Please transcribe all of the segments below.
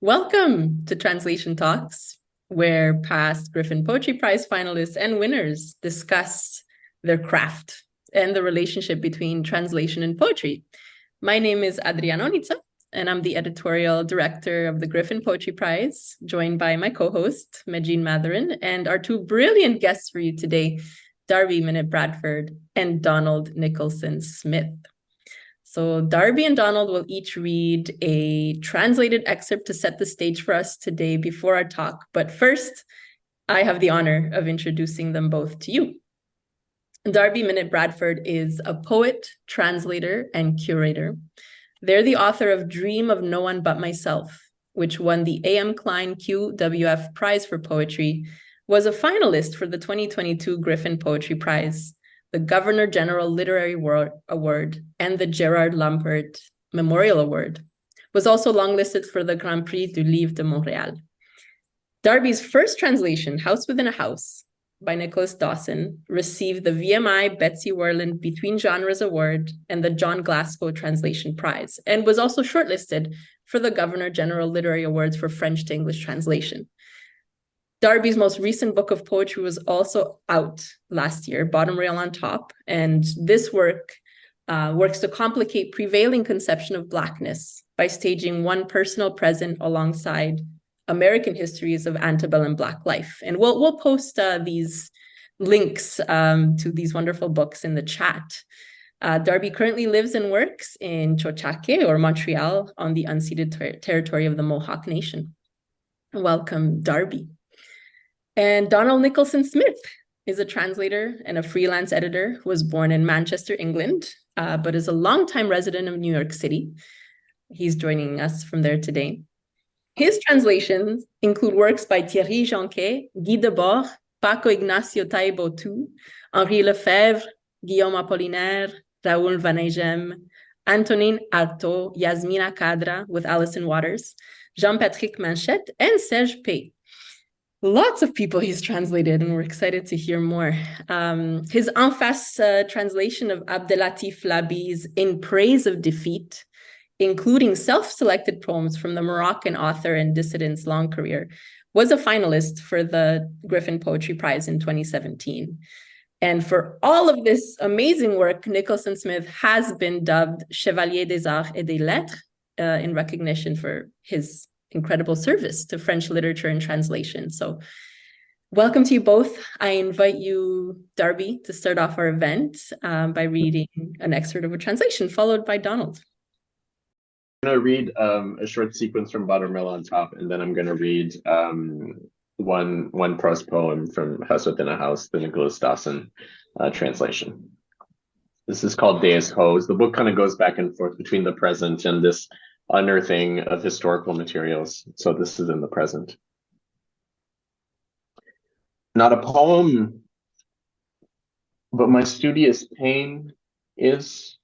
Welcome to Translation Talks, where past Griffin Poetry Prize finalists and winners discuss their craft and the relationship between translation and poetry. My name is Adriana Onitza, and I'm the editorial director of the Griffin Poetry Prize, joined by my co-host, Medjine Matherin, and our two brilliant guests for you today, Darby Minott Bradford and Donald Nicholson-Smith. So Darby and Donald will each read a translated excerpt to set the stage for us today before our talk. But first, I have the honor of introducing them both to you. Darby Minott Bradford is a poet, translator, and curator. They're the author of Dream of No One But Myself, which won the A.M. Klein QWF Prize for Poetry, was a finalist for the 2022 Griffin Poetry Prize, the Governor General Literary Award, and the Gerard Lampert Memorial Award. Was also longlisted for the Grand Prix du Livre de Montréal. Darby's first translation, House Within a House, by Nicholas Dawson, received the VMI Betsy Warland Between Genres Award and the John Glassco Translation Prize, and was also shortlisted for the Governor General Literary Awards for French to English translation. Darby's most recent book of poetry was also out last year, Bottom Rail on Top, and this work works to complicate prevailing conception of Blackness by staging one personal present alongside American histories of antebellum Black life. And we'll post these links to these wonderful books in the chat. Darby currently lives and works in Tio'tia, or Montréal, on the unceded territory of the Mohawk Nation. Welcome, Darby. And Donald Nicholson-Smith is a translator and a freelance editor who was born in Manchester, England, but is a longtime resident of New York City. He's joining us from there today. His translations include works by Thierry Jonquet, Guy Debord, Paco Ignacio Taibo II, Henri Lefebvre, Guillaume Apollinaire, Raoul Vaneigem, Antonine Artaud, Yasmina Kadra with Alison Waters, Jean-Patrick Manchette, and Serge P. Lots of people he's translated, and we're excited to hear more. His en face translation of Abdelatif Labi's In Praise of Defeat, including self-selected poems from the Moroccan author and dissident's long career, was a finalist for the Griffin Poetry Prize in 2017. And for all of this amazing work, Nicholson-Smith has been dubbed Chevalier des Arts et des Lettres in recognition for his incredible service to French literature and translation. So welcome to you both. I invite you, Darby, to start off our event by reading an excerpt of a translation, followed by Donald. I'm going to read a short sequence from Bottom Rail on Top, and then I'm going to read one prose poem from House Within a House, the Nicholas Dawson translation. This is called Deus Hos. The book kind of goes back and forth between the present and this unearthing of historical materials. So this is in the present. Not a poem, but my studious pain is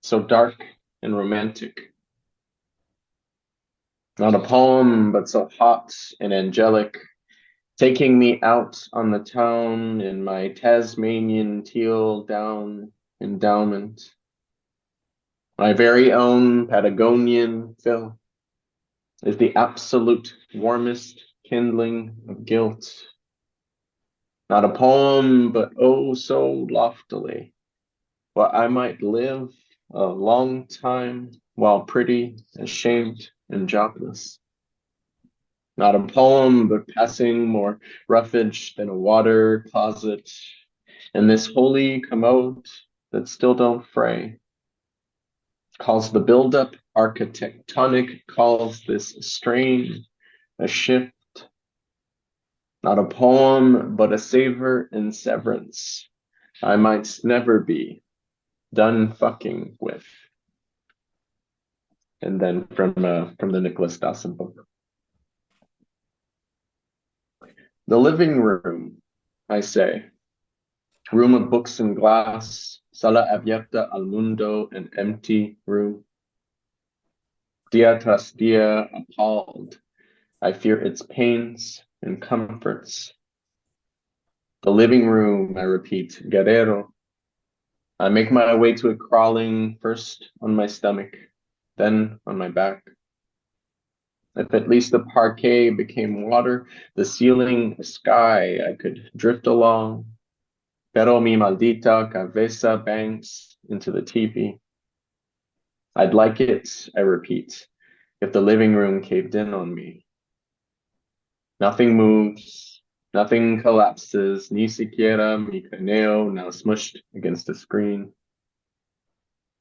so dark and romantic. Not a poem, but so hot and angelic, taking me out on the town in my Tasmanian teal down endowment. My very own Patagonian fill is the absolute warmest kindling of guilt. Not a poem, but oh so loftily, where I might live a long time while pretty, ashamed, and jobless. Not a poem, but passing more roughage than a water closet, and this holy commode that still don't fray. Calls the buildup architectonic, calls this strain a shift. Not a poem, but a savor and severance I might never be done fucking with. And then from the Nicholas Dawson book. The living room, I say, room of books and glass, sala abierta al mundo, an empty room. Dia tras dia, appalled, I fear its pains and comforts. The living room, I repeat, guerrero. I make my way to it crawling, first on my stomach, then on my back. If at least the parquet became water, the ceiling a sky I could drift along. Pero mi maldita cabeza banks into the teepee. I'd like it, I repeat, if the living room caved in on me. Nothing moves, nothing collapses, ni siquiera mi cráneo now smushed against the screen.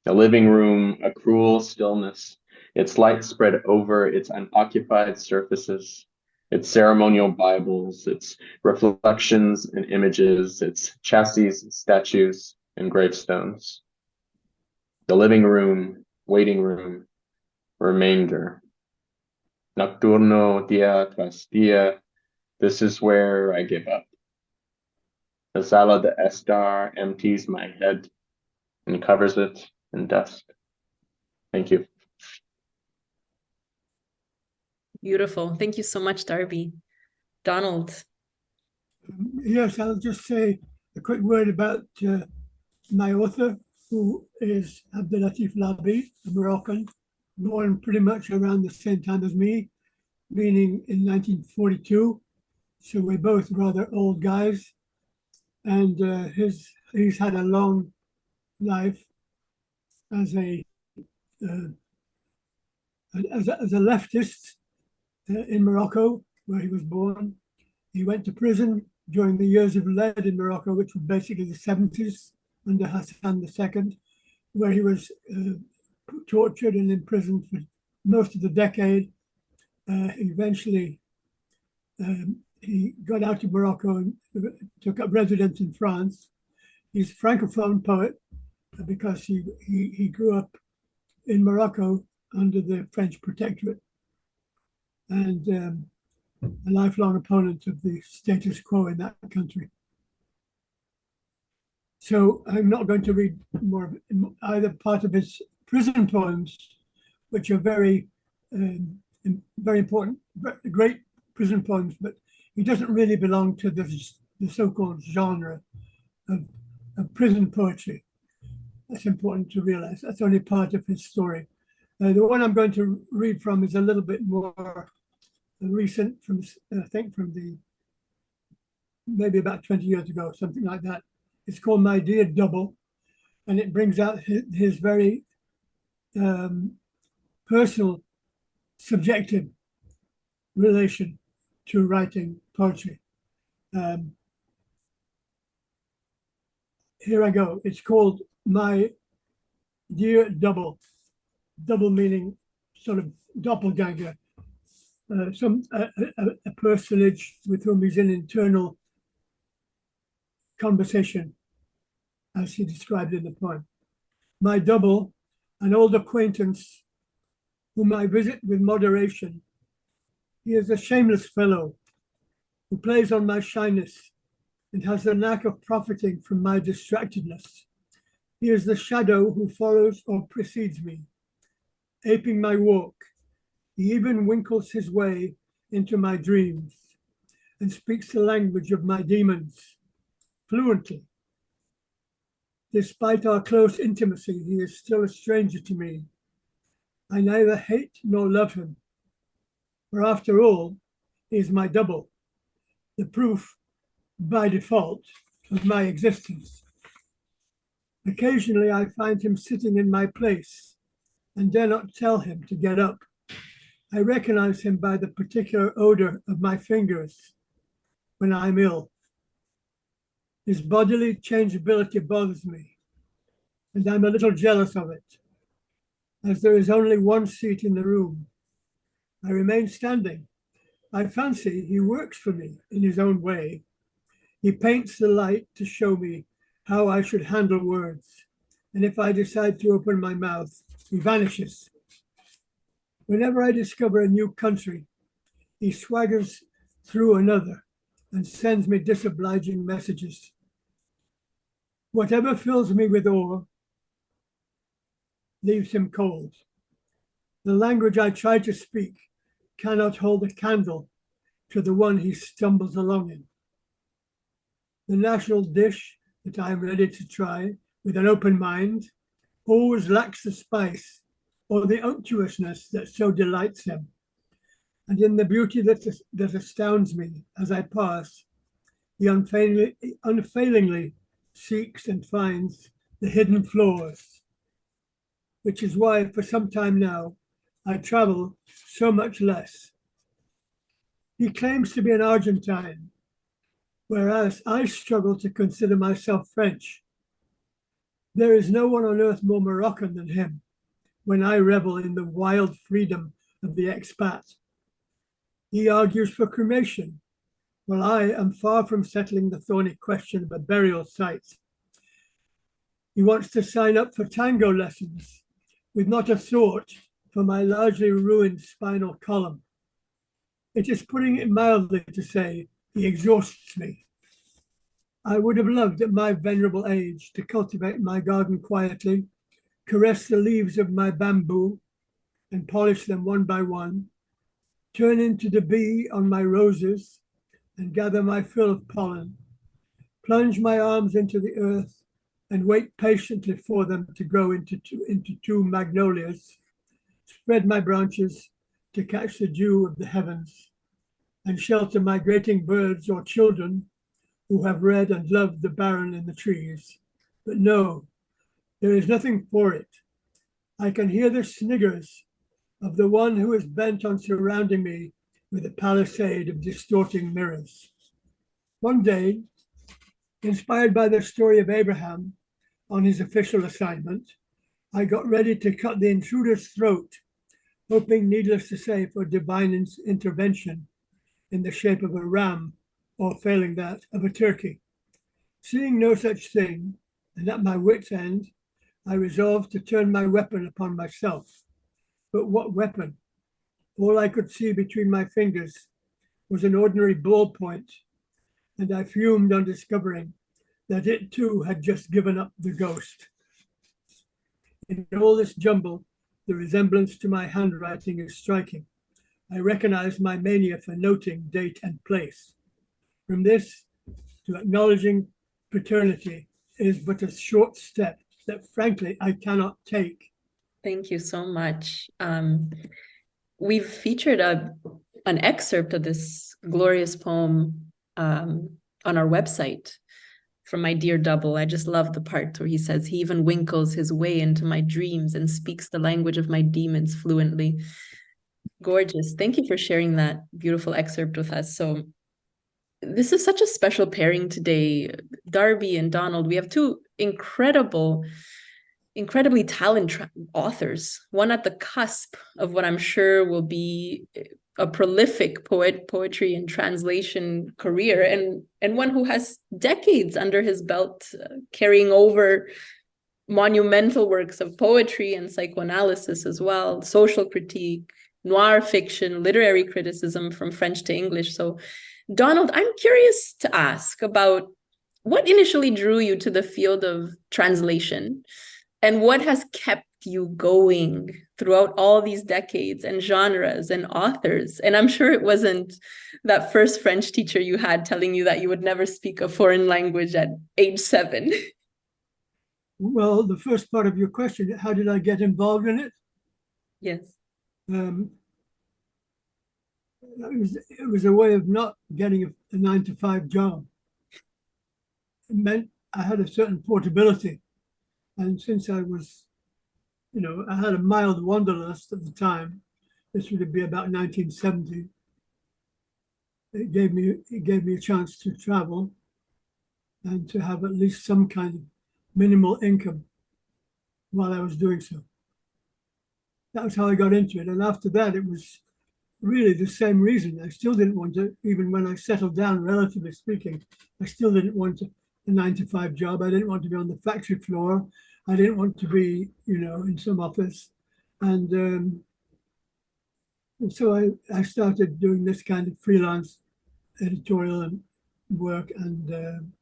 The living room, a cruel stillness, its light spread over its unoccupied surfaces, its ceremonial Bibles, its reflections and images, its chassis, statues, and gravestones. The living room, waiting room, remainder. Nocturno, dia tras dia, this is where I give up. The sala de estar empties my head and covers it in dust. Thank you. Beautiful. Thank you so much, Darby. Donald. Yes, I'll just say a quick word about my author, who is Abdelatif Labi, a Moroccan, born pretty much around the same time as me, meaning in 1942. So we're both rather old guys. And he's had a long life as a leftist in Morocco, where he was born. He went to prison during the years of lead in Morocco, which were basically the 70s under Hassan II, where he was tortured and imprisoned for most of the decade. Eventually, he got out of Morocco and took up residence in France. He's a Francophone poet because he grew up in Morocco under the French protectorate, and a lifelong opponent of the status quo in that country. So I'm not going to read more of either part of his prison poems, which are very important, great prison poems, but he doesn't really belong to the so-called genre of prison poetry. That's important to realize. That's only part of his story. The one I'm going to read from is a little bit more recent, from I think from maybe about 20 years ago, something like that. It's called My Dear Double, and it brings out his very personal, subjective relation to writing poetry. Here I go. It's called My Dear Double. Double meaning sort of doppelganger. A personage with whom he's in internal conversation, as he described in the poem. My double, an old acquaintance whom I visit with moderation. He is a shameless fellow who plays on my shyness and has the knack of profiting from my distractedness. He is the shadow who follows or precedes me, aping my walk. He even winkles his way into my dreams and speaks the language of my demons fluently. Despite our close intimacy, he is still a stranger to me. I neither hate nor love him, for after all, he is my double, the proof by default of my existence. Occasionally, I find him sitting in my place and dare not tell him to get up. I recognize him by the particular odor of my fingers when I'm ill. His bodily changeability bothers me, and I'm a little jealous of it, as there is only one seat in the room. I remain standing. I fancy he works for me in his own way. He paints the light to show me how I should handle words, and if I decide to open my mouth, he vanishes. Whenever I discover a new country, he swaggers through another and sends me disobliging messages. Whatever fills me with awe leaves him cold. The language I try to speak cannot hold a candle to the one he stumbles along in. The national dish that I am ready to try with an open mind always lacks the spice or the unctuousness that so delights him. and in the beauty that astounds me as I pass, he unfailingly seeks and finds the hidden flaws, which is why for some time now I travel so much less. He claims to be an Argentine, whereas I struggle to consider myself French. There is no one on earth more Moroccan than him when I revel in the wild freedom of the expat. He argues for cremation, while I am far from settling the thorny question of a burial site. He wants to sign up for tango lessons, with not a thought for my largely ruined spinal column. It is putting it mildly to say he exhausts me. I would have loved at my venerable age to cultivate my garden quietly, caress the leaves of my bamboo and polish them one by one, turn into the bee on my roses and gather my fill of pollen, plunge my arms into the earth and wait patiently for them to grow into two magnolias, spread my branches to catch the dew of the heavens, and shelter migrating birds or children who have read and loved the barren in the trees. But no, there is nothing for it. I can hear the sniggers of the one who is bent on surrounding me with a palisade of distorting mirrors. One day, inspired by the story of Abraham on his official assignment, I got ready to cut the intruder's throat, hoping, needless to say, for divine intervention in the shape of a ram, or failing that, of a turkey. Seeing no such thing, and at my wit's end, I resolved to turn my weapon upon myself. But what weapon? All I could see between my fingers was an ordinary ballpoint, and I fumed on discovering that it too had just given up the ghost. In all this jumble, the resemblance to my handwriting is striking. I recognize my mania for noting date and place. From this to acknowledging paternity is but a short step that, frankly, I cannot take. Thank you so much. We've featured an excerpt of this glorious poem on our website from my dear double. I just love the part where he says, he even winkles his way into my dreams and speaks the language of my demons fluently. Gorgeous. Thank you for sharing that beautiful excerpt with us. So this is such a special pairing today. Darby and Donald, we have two incredibly talented authors, one at the cusp of what I'm sure will be a prolific poetry and translation career, and one who has decades under his belt, carrying over monumental works of poetry and psychoanalysis as well, social critique, noir fiction, literary criticism from French to English. So Donald, I'm curious to ask about what initially drew you to the field of translation and what has kept you going throughout all these decades and genres and authors. And I'm sure it wasn't that first French teacher you had telling you that you would never speak a foreign language at age 7. Well, the first part of your question, how did I get involved in it? Yes. It was a way of not getting a 9-to-5 job. It meant I had a certain portability. And since I was, I had a mild wanderlust at the time, this would be about 1970, it gave me a chance to travel and to have at least some kind of minimal income while I was doing so. That was how I got into it. And after that, it was really the same reason. I still didn't want to, even when I settled down, relatively speaking, I still didn't want a 9-to-5 job. I didn't want to be on the factory floor. I didn't want to be, in some office. And so I started doing this kind of freelance editorial and work and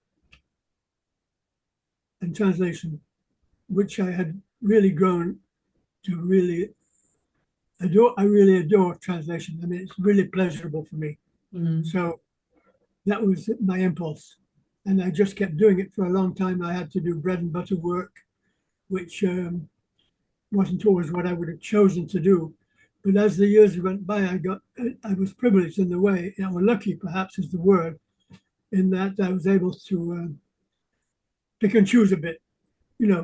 translation, which I had really grown to really adore. I really adore translation. I mean, it's really pleasurable for me. Mm-hmm. So that was my impulse. And I just kept doing it for a long time. I had to do bread and butter work, which wasn't always what I would have chosen to do. But as the years went by, I was privileged in the way, or lucky perhaps is the word, in that I was able to pick and choose a bit,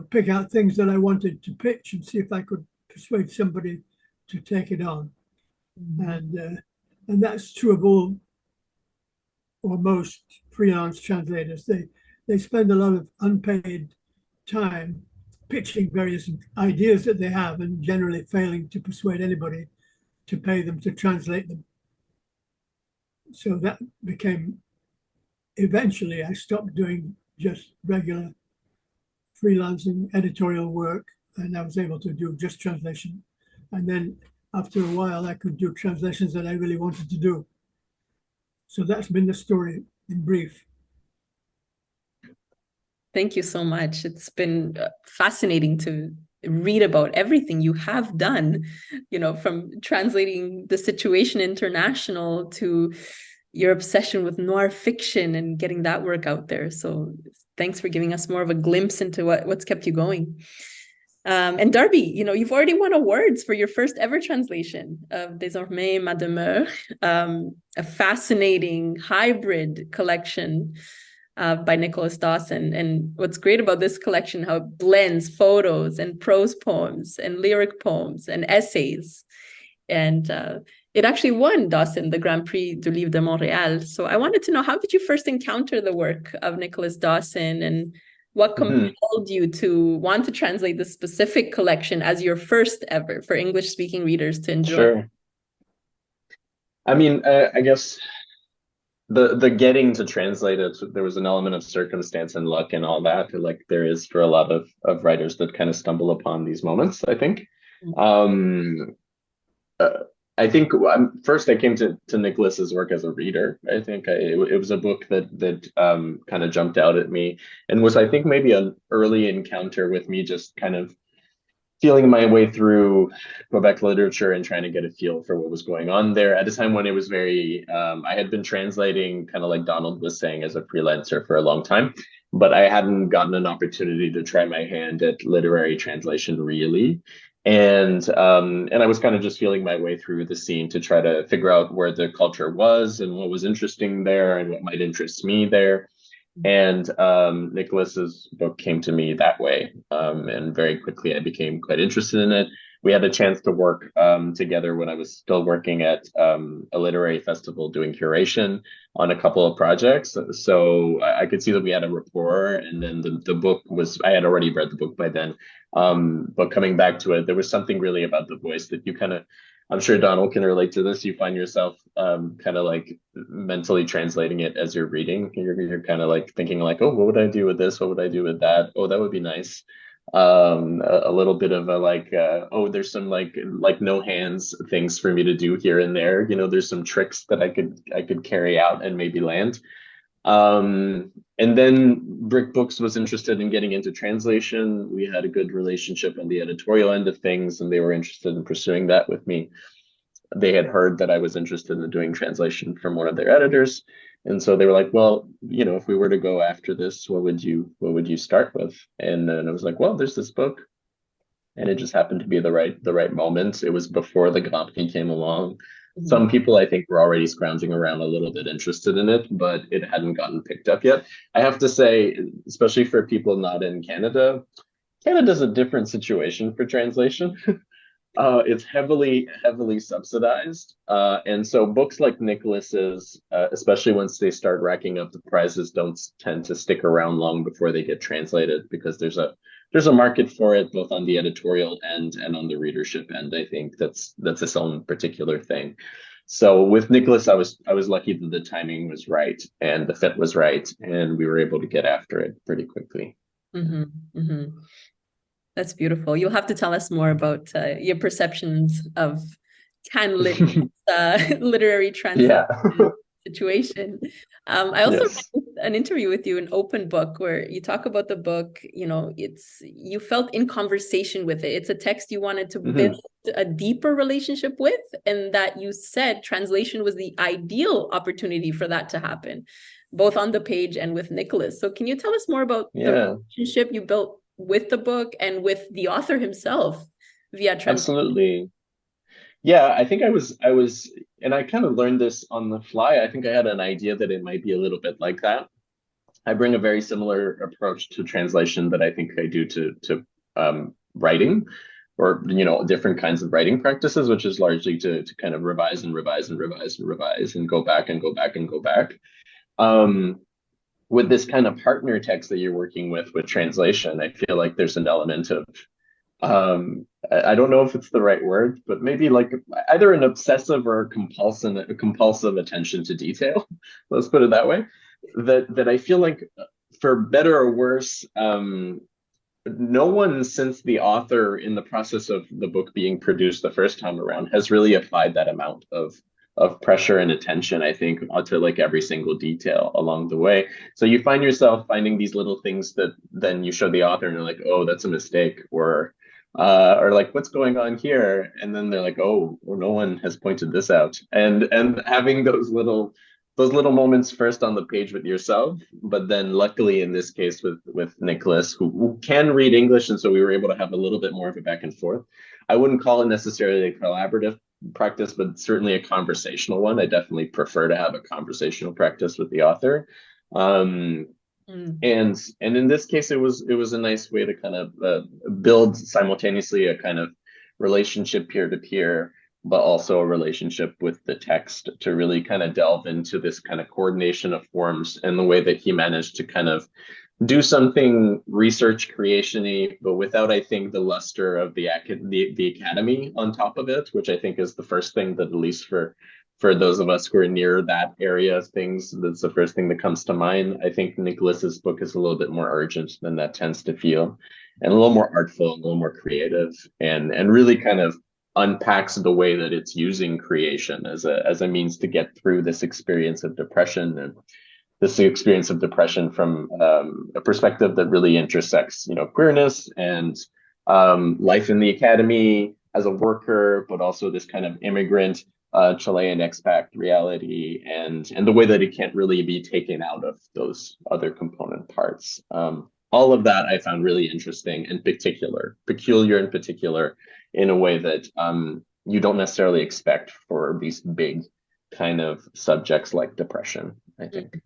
pick out things that I wanted to pitch and see if I could persuade somebody to take it on. And that's true of all or most freelance translators. They spend a lot of unpaid time pitching various ideas that they have and generally failing to persuade anybody to pay them to translate them. So that became, eventually I stopped doing just regular freelancing editorial work, and I was able to do just translation. And then after a while, I could do translations that I really wanted to do. So that's been the story in brief. Thank you so much. It's been fascinating to read about everything you have done, from translating The Situation International to your obsession with noir fiction and getting that work out there. So thanks for giving us more of a glimpse into what's kept you going. And Darby, you've already won awards for your first ever translation of Désormais Ma Demeure, a fascinating hybrid collection by Nicholas Dawson. And what's great about this collection, how it blends photos and prose poems and lyric poems and essays. And it actually won, Dawson, the Grand Prix du Livre de Montréal. So I wanted to know, how did you first encounter the work of Nicholas Dawson, and what compelled you to want to translate this specific collection as your first ever for English-speaking readers to enjoy? Sure. I mean, I guess the getting to translate it, there was an element of circumstance and luck and all that, like there is for a lot of writers that kind of stumble upon these moments, I think. I think first I came to Nicholas's work as a reader. I think it was a book that kind of jumped out at me and was, I think, maybe an early encounter with me just kind of feeling my way through Quebec literature and trying to get a feel for what was going on there at a time when it was very, I had been translating, kind of like Donald was saying, as a freelancer for a long time, but I hadn't gotten an opportunity to try my hand at literary translation really. And I was kind of just feeling my way through the scene to try to figure out where the culture was and what was interesting there and what might interest me there. And Nicholas's book came to me that way. And very quickly I became quite interested in it. We had a chance to work together when I was still working at a literary festival doing curation on a couple of projects. So I could see that we had a rapport. And then the book was, I had already read the book by then. But coming back to it, there was something really about the voice that you kind of, I'm sure Donald can relate to this. You find yourself kind of like mentally translating it as you're reading. You're kind of like thinking like, oh, what would I do with this? What would I do with that? Oh, that would be nice. A little bit of a like, oh, there's some like no hands things for me to do here and there. There's some tricks that I could carry out and maybe land. And then Brick Books was interested in getting into translation. We had a good relationship on the editorial end of things, and they were interested in pursuing that with me. They had heard that I was interested in doing translation from one of their editors. And so they were like, well, if we were to go after this, what would you start with? And then I was like, well, there's this book. And it just happened to be the right moment. It was before the Grand Prix came along. Some people, I think, were already scrounging around a little bit interested in it, but it hadn't gotten picked up yet. I have to say, especially for people not in Canada, Canada's a different situation for translation. It's heavily subsidized. And so books like Nicholas's, especially once they start racking up the prizes, don't tend to stick around long before they get translated, because there's a market for it, both on the editorial end and on the readership end. I think that's its own particular thing. So with Nicholas, I was lucky that the timing was right and the fit was right, and we were able to get after it pretty quickly. That's beautiful. You'll have to tell us more about your perceptions of Canlit literary translation situation. I also read an interview with you, an open book, where you talk about the book. You felt in conversation with it. It's a text you wanted to build a deeper relationship with, and that you said translation was the ideal opportunity for that to happen, both on the page and with Nicholas. So can you tell us more about the relationship you built with the book and with the author himself via translation? Absolutely. Yeah, I think and I kind of learned this on the fly. I think I had an idea that it might be a little bit like that. I bring a very similar approach to translation that I think I do to writing, or different kinds of writing practices, which is largely to kind of revise and revise and revise and revise and go back and go back and go back. Um, with this kind of partner text that you're working with translation, I feel like there's an element of I don't know if it's the right word, but maybe like either an obsessive or compulsive attention to detail. Let's put it that way. That I feel like, for better or worse, no one since the author, in the process of the book being produced the first time around, has really applied that amount of pressure and attention, I think, to like every single detail along the way. So you find yourself finding these little things that then you show the author and they're like, oh, that's a mistake, or like, what's going on here? And then they're like, oh, well, no one has pointed this out. And having those little moments first on the page with yourself, but then luckily in this case with Nicholas, who can read English, and so we were able to have a little bit more of a back and forth. I wouldn't call it necessarily a collaborative practice, but certainly a conversational one. I definitely prefer to have a conversational practice with the author. And in this case, it was a nice way to kind of build simultaneously a kind of relationship peer to peer, but also a relationship with the text, to really kind of delve into this kind of coordination of forms, and the way that he managed to kind of do something research creation-y, but without, I think, the luster of the academy on top of it, which I think is the first thing that, at least for those of us who are near that area of things, that's the first thing that comes to mind. I think Nicholas's book is a little bit more urgent than that tends to feel, and a little more artful, a little more creative, and really kind of unpacks the way that it's using creation as a means to get through this experience of depression, and this experience of depression from a perspective that really intersects, queerness and life in the academy as a worker, but also this kind of immigrant Chilean expat reality, and the way that it can't really be taken out of those other component parts. All of that I found really interesting and peculiar in particular, in a way that you don't necessarily expect for these big kind of subjects like depression, I think.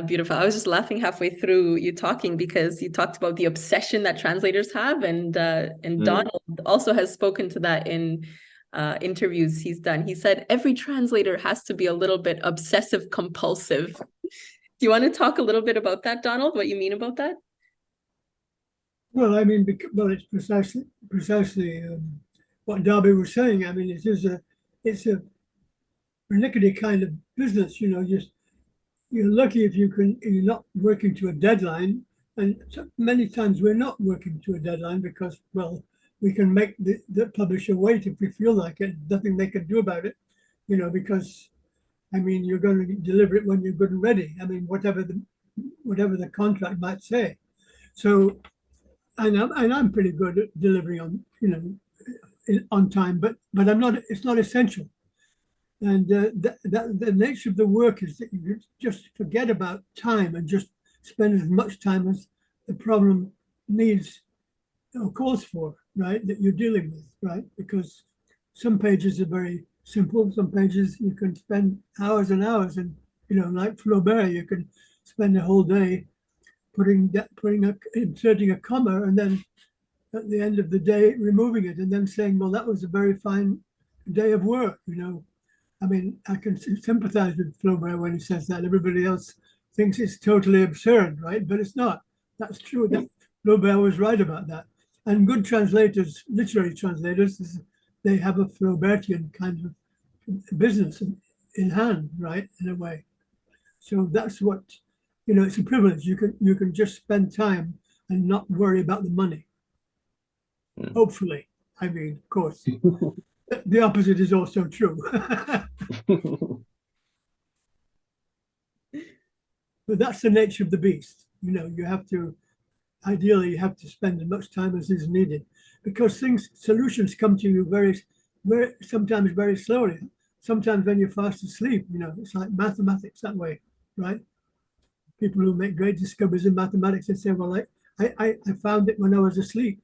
Beautiful. I was just laughing halfway through you talking, because you talked about the obsession that translators have, and Donald also has spoken to that in interviews he's done. He said every translator has to be a little bit obsessive compulsive. Do you want to talk a little bit about that, Donald? What you mean about that? Well, I mean, it's precisely what Darby was saying. I mean, it's a pernickety kind of business. You're lucky if you're not working to a deadline, and many times we're not working to a deadline because, well, we can make the publisher wait if we feel like it. Nothing they can do about it, because, I mean, you're going to deliver it when you're good and ready. I mean, whatever the contract might say. So, and I'm pretty good at delivering on time, but I'm not. It's not essential. And the nature of the work is that you just forget about time and just spend as much time as the problem needs or calls for, right? That you're dealing with, right? Because some pages are very simple. Some pages you can spend hours and hours, and like Flaubert, you can spend a whole day inserting a comma, and then at the end of the day removing it, and then saying, well, that was a very fine day of work. I mean, I can sympathize with Flaubert when he says that. Everybody else thinks it's totally absurd, right? But it's not. That's true. Flaubert was right about that. And good translators, literary translators, they have a Flaubertian kind of business in hand, right? In a way. So that's what, it's a privilege. You can just spend time and not worry about the money. Hopefully. I mean, of course. The opposite is also true. But that's the nature of the beast. Ideally, you have to spend as much time as is needed, because solutions come to you very, very, sometimes very slowly. Sometimes when you're fast asleep, it's like mathematics that way, right? People who make great discoveries in mathematics, they say, well, I found it when I was asleep.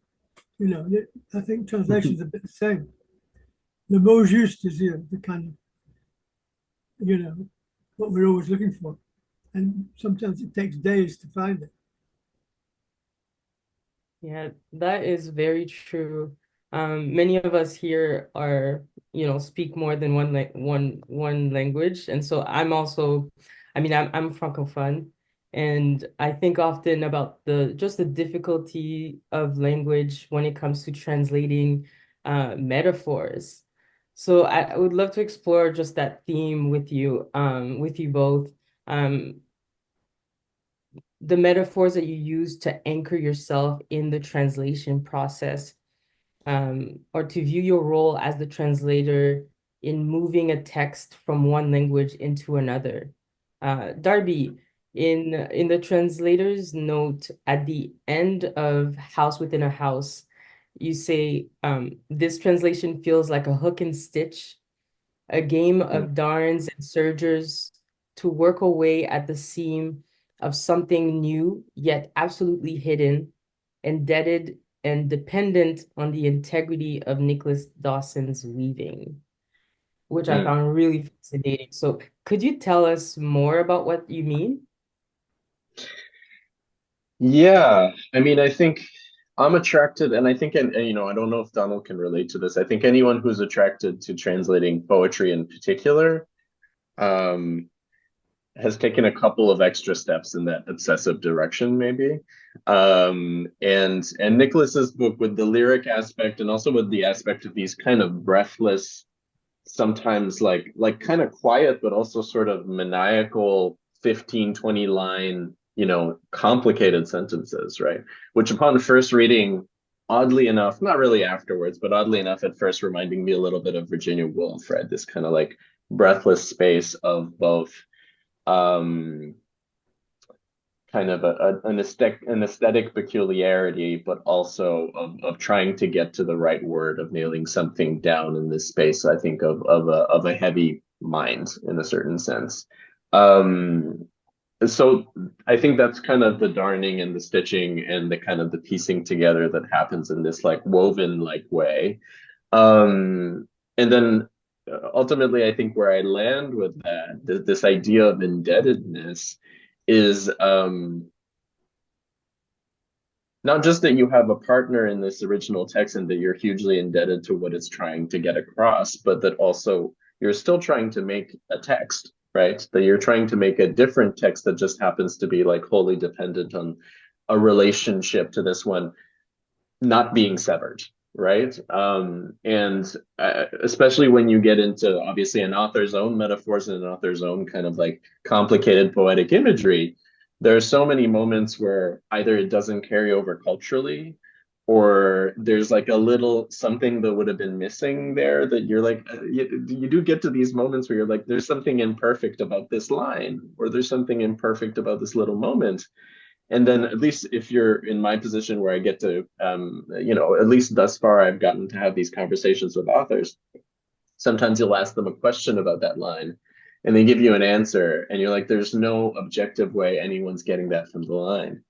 You know, I think translation's a bit the same. The mot juste is the kind of, you know, what we're always looking for. And sometimes it takes days to find it. Yeah, that is very true. Many of us here are, speak more than one language, and so I'm also, I'm Francophone, and I think often about just the difficulty of language when it comes to translating metaphors. So I would love to explore just that theme with you both. The metaphors that you use to anchor yourself in the translation process, or to view your role as the translator in moving a text from one language into another. Darby, in the translator's note at the end of House Within a House, you say, this translation feels like a hook and stitch, a game of darns and sergers to work away at the seam of something new, yet absolutely hidden, indebted and dependent on the integrity of Nicholas Dawson's weaving, which I found really fascinating. So could you tell us more about what you mean? Yeah, I mean, I think I'm attracted, and I think, and I don't know if Donald can relate to this. I think anyone who's attracted to translating poetry in particular, has taken a couple of extra steps in that obsessive direction, maybe. And Nicholas's book, with the lyric aspect and also with the aspect of these kind of breathless, sometimes like kind of quiet, but also sort of maniacal 15, 20 line, complicated sentences, right? Which upon first reading, oddly enough, not really afterwards, but oddly enough at first reminding me a little bit of Virginia Woolf, right? This kind of like breathless space of both kind of an aesthetic peculiarity, but also of trying to get to the right word, of nailing something down in this space, I think, of a heavy mind in a certain sense. So I think that's kind of the darning and the stitching and the kind of the piecing together that happens in this like woven like way. And then ultimately, I think where I land with that, this idea of indebtedness is not just that you have a partner in this original text and that you're hugely indebted to what it's trying to get across, but that also you're still trying to make a text, right? That you're trying to make a different text that just happens to be like wholly dependent on a relationship to this one not being severed, right? And especially when you get into obviously an author's own metaphors and an author's own kind of like complicated poetic imagery, there are so many moments where either it doesn't carry over culturally, or there's like a little something that would have been missing there, that you're like, you do get to these moments where you're like, there's something imperfect about this line, or there's something imperfect about this little moment. And then at least if you're in my position where I get to, at least thus far, I've gotten to have these conversations with authors. Sometimes you'll ask them a question about that line and they give you an answer and you're like, there's no objective way anyone's getting that from the line.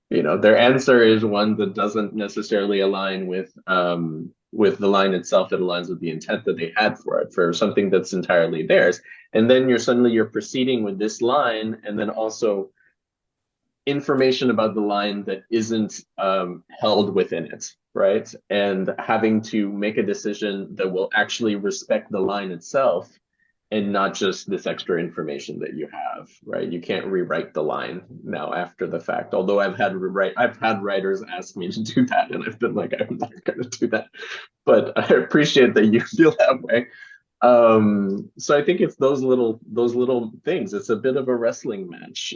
Their answer is one that doesn't necessarily align with the line itself. It aligns with the intent that they had for it, for something that's entirely theirs. And then you're proceeding with this line, and then also information about the line that isn't held within it, right? And having to make a decision that will actually respect the line itself and not just this extra information that you have, right? You can't rewrite the line now after the fact. Although I've had writers ask me to do that, and I've been like, I'm not going to do that. But I appreciate that you feel that way. So I think it's those little things. It's a bit of a wrestling match,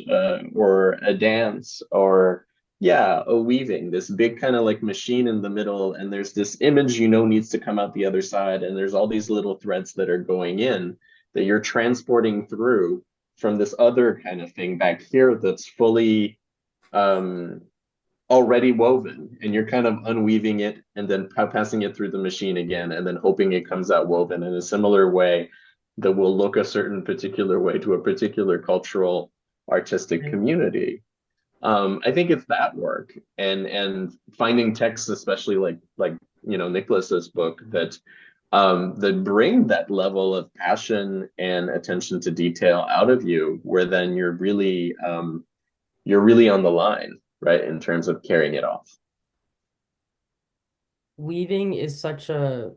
or a dance, or a weaving, this big kind of like machine in the middle, and there's this image needs to come out the other side, and there's all these little threads that are going in that you're transporting through from this other kind of thing back here that's fully already woven, and you're kind of unweaving it and then passing it through the machine again, and then hoping it comes out woven in a similar way that will look a certain particular way to a particular cultural artistic community. I think it's that work and finding texts, especially like Nicholas's book that bring that level of passion and attention to detail out of you, where then you're really on the line, right, in terms of carrying it off. Weaving is such a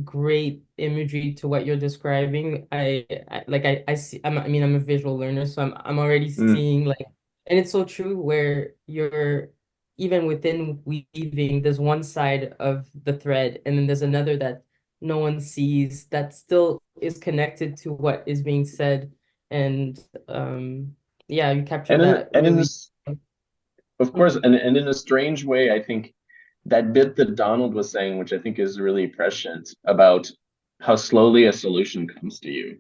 great imagery to what you're describing. I see, I mean, I'm a visual learner, so I'm already seeing like, and it's so true where you're even within weaving, there's one side of the thread, and then there's another that no one sees that still is connected to what is being said. And yeah, you captured that And in really. this, of course, and in a strange way, I think that bit that Donald was saying, which I think is really prescient, about how slowly a solution comes to you,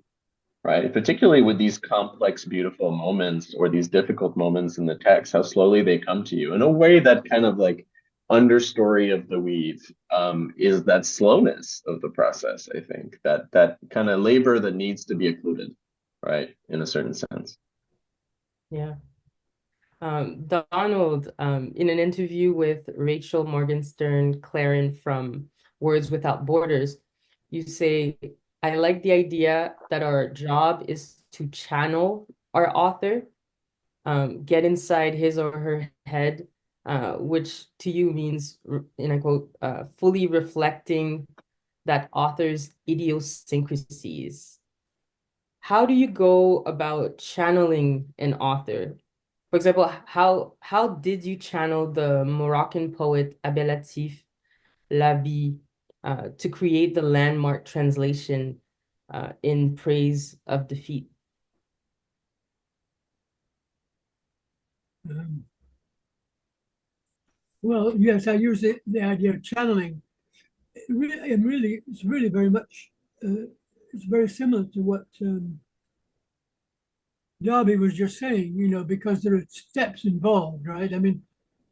right? Particularly with these complex, beautiful moments or these difficult moments in the text, how slowly they come to you. In a way, that kind of like understory of the weave is that slowness of the process, I think, that kind of labor that needs to be included, right? In a certain sense. Yeah. Donald, in an interview with Rachel Morgenstern-Claren from Words Without Borders, you say, I like the idea that our job is to channel our author, get inside his or her head, which to you means, and I quote, fully reflecting that author's idiosyncrasies. How do you go about channeling an author? For example, how did you channel the Moroccan poet Abdelatif Labi to create the landmark translation in Praise of Defeat? Well, yes, I use the idea of channeling. It's really very much, it's very similar to what Darby was just saying, because there are steps involved, right? I mean,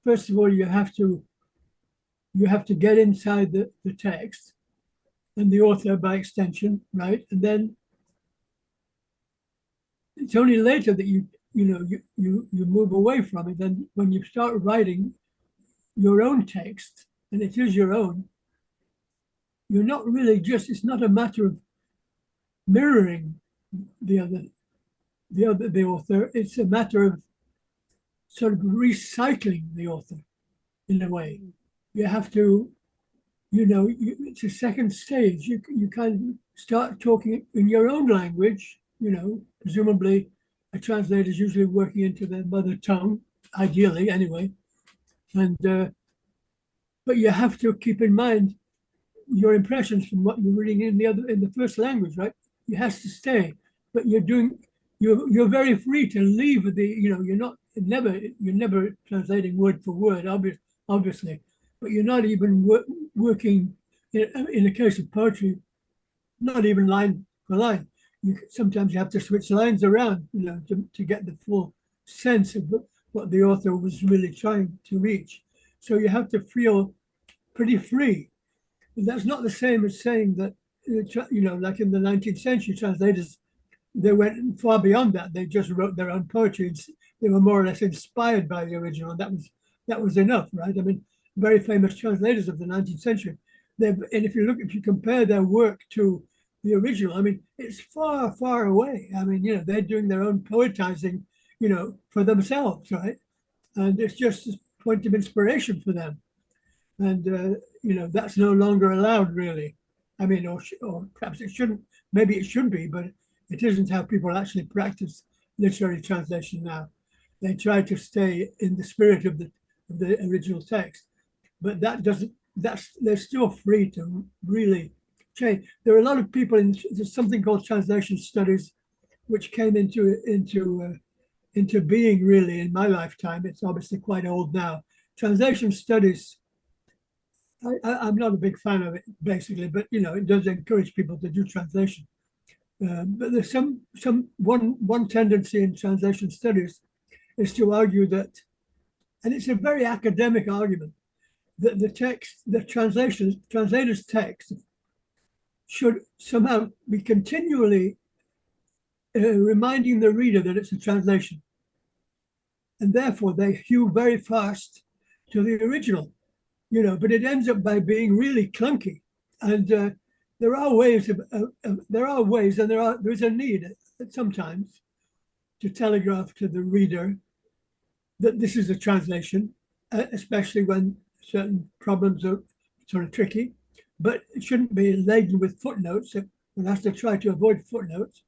first of all, you have to get inside the text and the author by extension, right? And then it's only later that you move away from it. Then when you start writing your own text, and it is your own, you're not really it's not a matter of mirroring the author. It's a matter of sort of recycling the author in a way. You have to, it's a second stage. You kind of start talking in your own language, presumably a translator is usually working into their mother tongue, ideally anyway. And but you have to keep in mind your impressions from what you're reading in the first language, right? It has to stay, but you're very free to leave you're never translating word for word, obviously, but you're not even working in the case of poetry, not even line for line. Sometimes you have to switch lines around, to get the full sense of what the author was really trying to reach. So you have to feel pretty free. That's not the same as saying that, like in the 19th century, translators, they went far beyond that. They just wrote their own poetry. They were more or less inspired by the original. That was enough, right? I mean, very famous translators of the 19th century. And if you compare their work to the original, I mean, it's far, far away. I mean, they're doing their own poetizing, for themselves, right? And it's just a point of inspiration for them. And that's no longer allowed, really. I mean, or perhaps it shouldn't. Maybe it should be, but it isn't how people actually practice literary translation now. They try to stay in the spirit of the original text, but that doesn't. They're still free to really change. There are a lot of people there's something called translation studies, which came into being really in my lifetime. It's obviously quite old now. Translation studies, I'm not a big fan of it, basically, but it does encourage people to do translation. But there's one tendency in translation studies is to argue that, and it's a very academic argument, that the translator's text should somehow be continually reminding the reader that it's a translation. and therefore they hew very fast to the original, but it ends up by being really clunky. And there are ways and there is a need sometimes to telegraph to the reader that this is a translation, especially when certain problems are sort of tricky, but it shouldn't be laden with footnotes. One has to try to avoid footnotes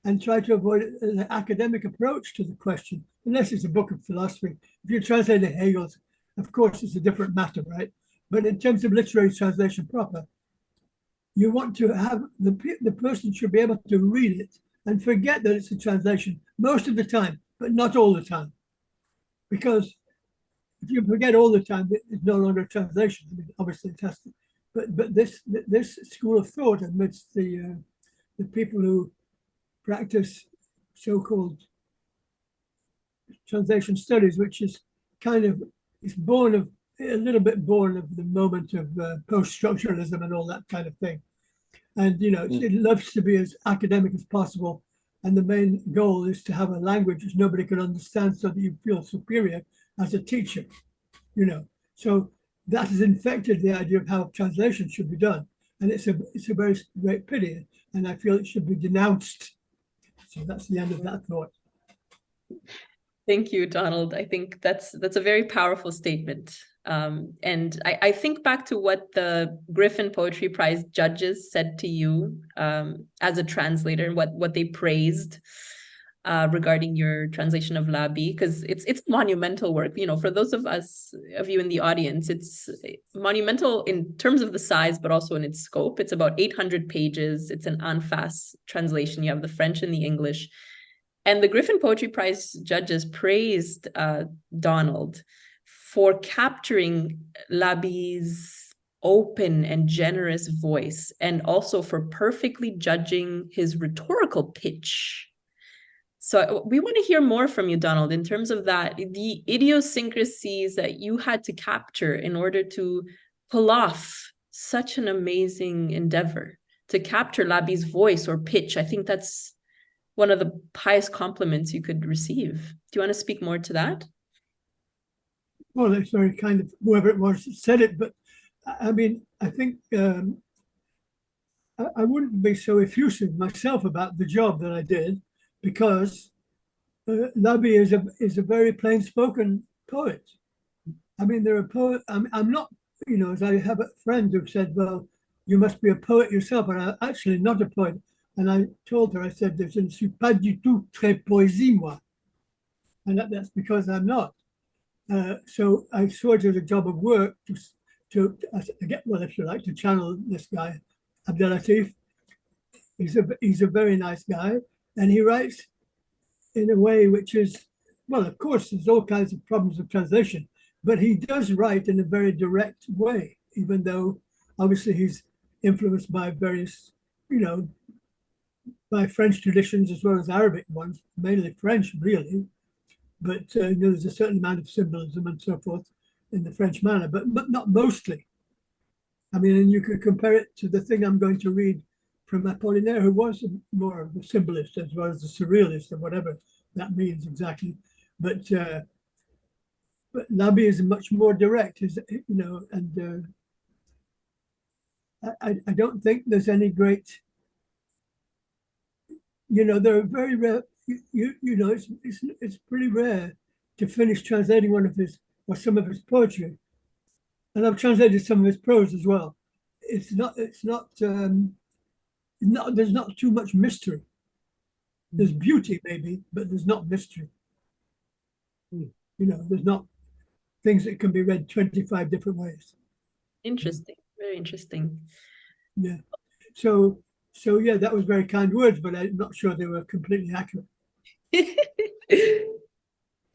and try to avoid an academic approach to the question, unless it's a book of philosophy. If you're translating Hegel's, of course, it's a different matter, right? But in terms of literary translation proper, you want to have the person should be able to read it and forget that it's a translation most of the time, but not all the time. Because if you forget all the time, it's no longer a translation. I mean, obviously it has to, but this school of thought amidst the people who practice so-called translation studies, which is kind of, it's born of, a little bit born of the moment of post-structuralism and all that kind of thing. And, it loves to be as academic as possible. And the main goal is to have a language which nobody can understand so that you feel superior as a teacher, So that has infected the idea of how translation should be done. And it's a very great pity. And I feel it should be denounced. So that's the end of that thought. Thank you, Donald. I think that's a very powerful statement. And I think back to what the Griffin Poetry Prize judges said to you as a translator, and what they praised regarding your translation of Labi, because it's monumental work. For those of you in the audience, it's monumental in terms of the size, but also in its scope. It's about 800 pages. It's an en face translation. You have the French and the English. And the Griffin Poetry Prize judges praised Donald for capturing Labi's open and generous voice, and also for perfectly judging his rhetorical pitch. So we want to hear more from you, Donald, in terms of that, the idiosyncrasies that you had to capture in order to pull off such an amazing endeavor, to capture Labi's voice or pitch. I think that's one of the highest compliments you could receive. Do you want to speak more to that? Well, that's very kind of whoever it was that said it, but I mean, I think I wouldn't be so effusive myself about the job that I did, because Labi is a very plain-spoken poet. I mean, there are poets. I'm not, as I have a friend who said, "Well, you must be a poet yourself," and I'm actually not a poet. And I told her, I said, "Je ne suis pas du tout très poésie, moi," and that's because I'm not. So I saw it as a job of work to get, well, if you like, to channel this guy, Abdelatif. He's a very nice guy, and he writes in a way which is, well, of course, there's all kinds of problems of translation, but he does write in a very direct way, even though obviously he's influenced by various, by French traditions as well as Arabic ones, mainly French, really. But there's a certain amount of symbolism and so forth in the French manner, but not mostly. I mean, and you could compare it to the thing I'm going to read from Apollinaire, who was more of a symbolist as well as a surrealist, or whatever that means exactly. But Labi is much more direct, and I don't think there's any great, there are very rare, it's pretty rare to finish translating one of his, or some of his poetry. And I've translated some of his prose as well. There's not too much mystery. There's beauty maybe, but there's not mystery. There's not things that can be read 25 different ways. Interesting, very interesting. Yeah. So yeah, that was very kind words, but I'm not sure they were completely accurate.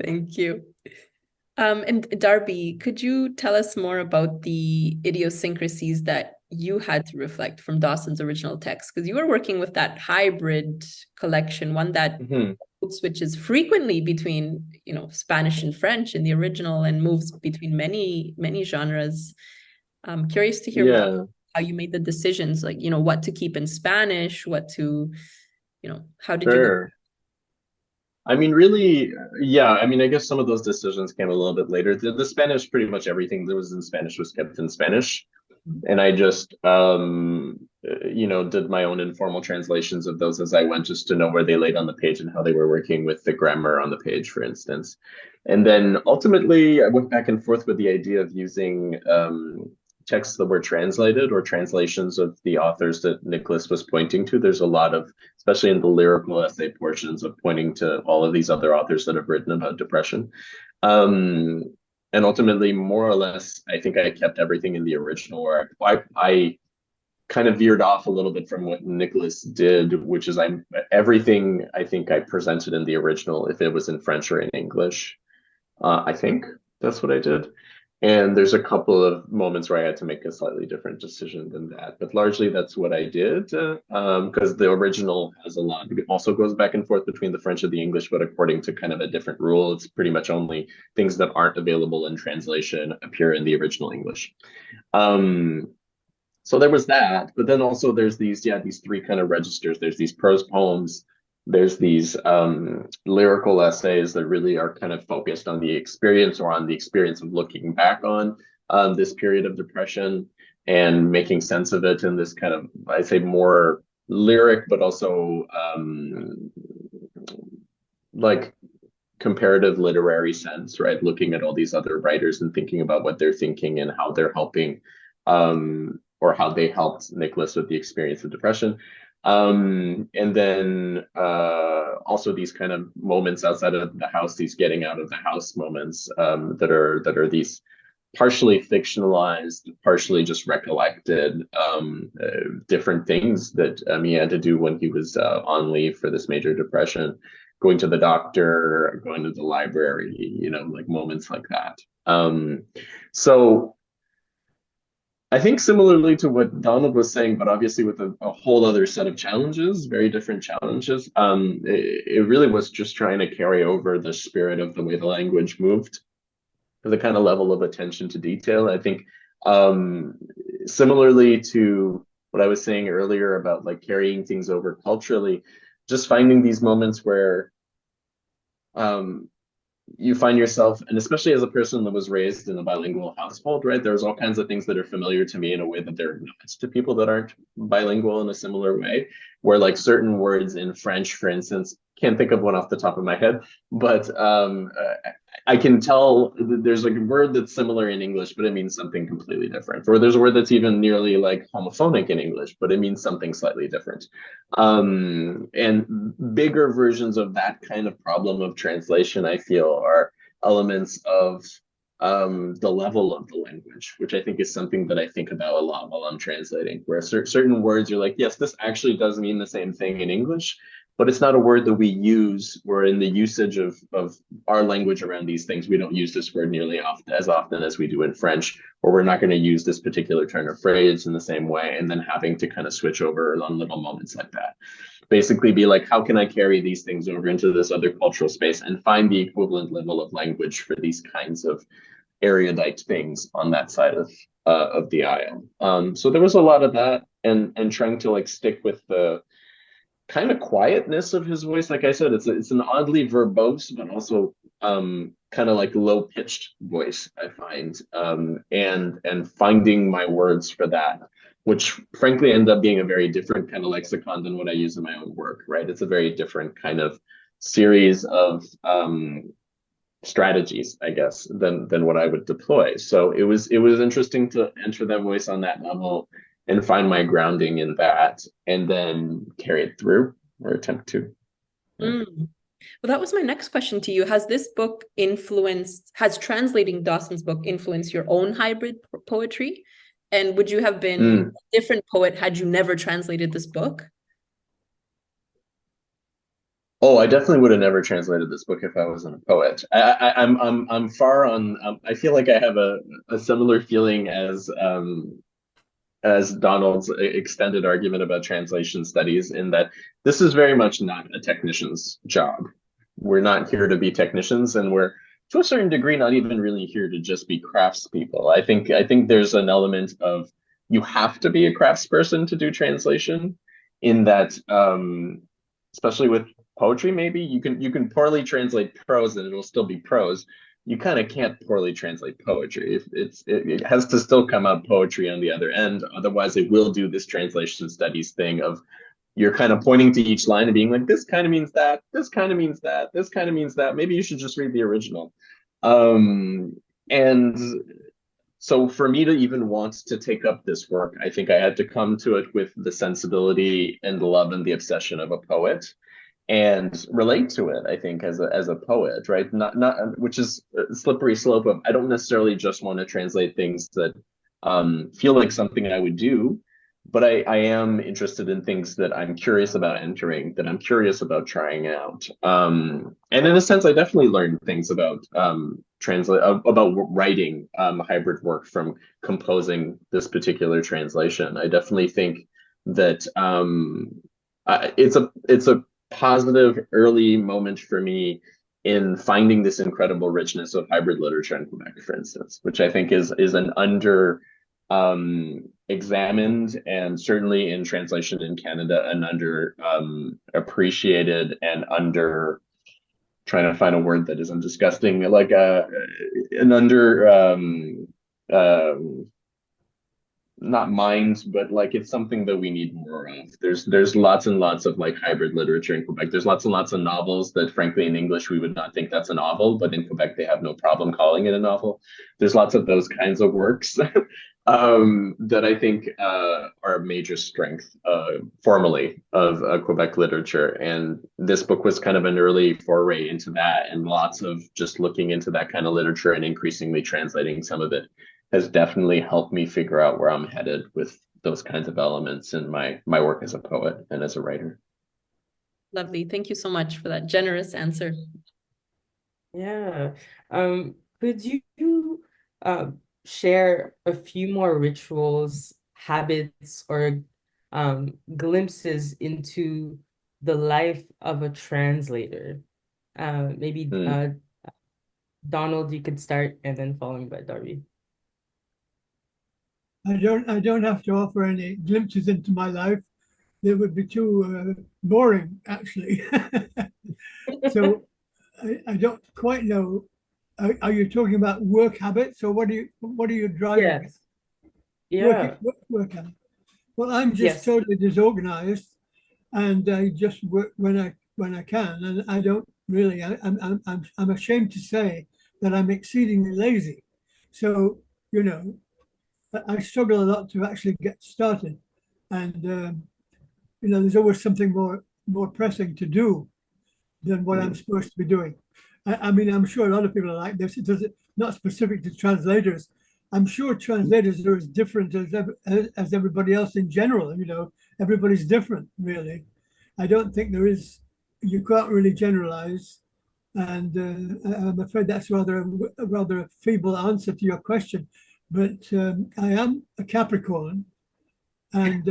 Thank you. And Darby, could you tell us more about the idiosyncrasies that you had to reflect from Dawson's original text? Because you were working with that hybrid collection, one that switches frequently between, Spanish and French in the original, and moves between many, many genres. I'm curious to hear more how you made the decisions, like, what to keep in Spanish, what to, how did you? I mean, really, yeah. I mean, I guess some of those decisions came a little bit later. The Spanish, pretty much everything that was in Spanish was kept in Spanish. And I just, did my own informal translations of those as I went, just to know where they laid on the page and how they were working with the grammar on the page, for instance. And then ultimately, I went back and forth with the idea of using texts that were translated or translations of the authors that Nicholas was pointing to. There's a lot of, especially in the lyrical essay portions, of pointing to all of these other authors that have written about depression. And ultimately, more or less, I think I kept everything in the original work. I kind of veered off a little bit from what Nicholas did, which is everything I think I presented in the original, if it was in French or in English. I think that's what I did. And there's a couple of moments where I had to make a slightly different decision than that. But largely that's what I did, because the original has a lot. It also goes back and forth between the French and the English, but according to kind of a different rule. It's pretty much only things that aren't available in translation appear in the original English. So there was that. But then also there's these three kind of registers. There's these prose poems. There's these lyrical essays that really are kind of focused on the experience, or on the experience of looking back on this period of depression and making sense of it in this kind of, I say, more lyric, but also like comparative literary sense, right? Looking at all these other writers and thinking about what they're thinking and how they're helping, or how they helped Nicholas with the experience of depression. And then also these kind of moments outside of the house, these getting out of the house moments, that are these partially fictionalized, partially just recollected, different things that he had to do when he was on leave for this major depression, going to the doctor, going to the library, like moments like that. So I think similarly to what Donald was saying, but obviously with a whole other set of challenges, very different challenges. It really was just trying to carry over the spirit of the way the language moved, the kind of level of attention to detail. I think similarly to what I was saying earlier about like carrying things over culturally, just finding these moments where you find yourself, and especially as a person that was raised in a bilingual household, right? There's all kinds of things that are familiar to me in a way that they're not to people that aren't bilingual in a similar way, where like certain words in French, for instance, can't think of one off the top of my head, but I can tell there's like a word that's similar in English, but it means something completely different. Or there's a word that's even nearly like homophonic in English, but it means something slightly different. And bigger versions of that kind of problem of translation, I feel, are elements of the level of the language, which I think is something that I think about a lot while I'm translating, where certain words are like, yes, this actually does mean the same thing in English, but it's not a word that we use. We're in the usage of our language around these things. We don't use this word nearly as often as we do in French, or we're not going to use this particular turn of phrase in the same way, and then having to kind of switch over on little moments like that. Basically be like, how can I carry these things over into this other cultural space and find the equivalent level of language for these kinds of erudite things on that side of the aisle. So there was a lot of that, and trying to like stick with the kind of quietness of his voice. Like I said, it's an oddly verbose, but also kind of like low pitched voice, I find, and finding my words for that, which frankly ended up being a very different kind of lexicon than what I use in my own work, right? It's a very different kind of series of strategies, I guess, than what I would deploy. So it was interesting to enter that voice on that level and find my grounding in that, and then carry it through, or attempt to. Well, that was my next question to you. Has translating Dawson's book influenced your own hybrid poetry? And would you have been a different poet had you never translated this book? Oh, I definitely would have never translated this book if I wasn't a poet. I'm far on. I feel like I have a similar feeling as Donald's extended argument about translation studies, in that this is very much not a technician's job. We're not here to be technicians, and we're, to a certain degree, not even really here to just be craftspeople. I think there's an element of, you have to be a craftsperson to do translation, in that, especially with poetry, maybe you can poorly translate prose and it'll still be prose. You kind of can't poorly translate poetry. It has to still come out poetry on the other end. Otherwise, it will do this translation studies thing of you're kind of pointing to each line and being like, this kind of means that, this kind of means that, this kind of means that. Maybe you should just read the original. And so for me to even want to take up this work, I think I had to come to it with the sensibility and the love and the obsession of a poet and relate to it, I think, as a poet, right? Not which is a slippery slope of I don't necessarily just want to translate things that feel like something I would do, but I am interested in things that I'm curious about entering, that I'm curious about trying out. And in a sense, I definitely learned things about about writing hybrid work from composing this particular translation. I definitely think that it's a positive early moment for me in finding this incredible richness of hybrid literature in Quebec, for instance, which I think is an under examined and certainly in translation in Canada an under appreciated and under trying to find a word that isn't disgusting, like an under not minds, but like it's something that we need more of. There's lots and lots of like hybrid literature in Quebec. There's lots and lots of novels that frankly in English we would not think that's a novel, but in Quebec they have no problem calling it a novel. There's lots of those kinds of works that I think are a major strength formally of Quebec literature. And this book was kind of an early foray into that, and lots of just looking into that kind of literature and increasingly translating some of it has definitely helped me figure out where I'm headed with those kinds of elements in my work as a poet and as a writer. Lovely. Thank you so much for that generous answer. Yeah. Could you share a few more rituals, habits, or glimpses into the life of a translator? Maybe Donald, you could start, and then following by Darby. I don't have to offer any glimpses into my life. They would be too boring, actually. So I don't quite know. Are you talking about work habits, or what are you driving at? Yes. Yeah. Work habits. Well, I'm just totally disorganized, and I just work when I can, and I don't really. I'm ashamed to say that I'm exceedingly lazy. So I struggle a lot to actually get started, and there's always something more pressing to do than what I'm supposed to be doing. I mean, I'm sure a lot of people are like this. It does not specific to translators. I'm sure translators are as different as everybody else in general. Everybody's different, really. I don't think there is. You can't really generalize, and I'm afraid that's rather a feeble answer to your question. But I am a Capricorn, and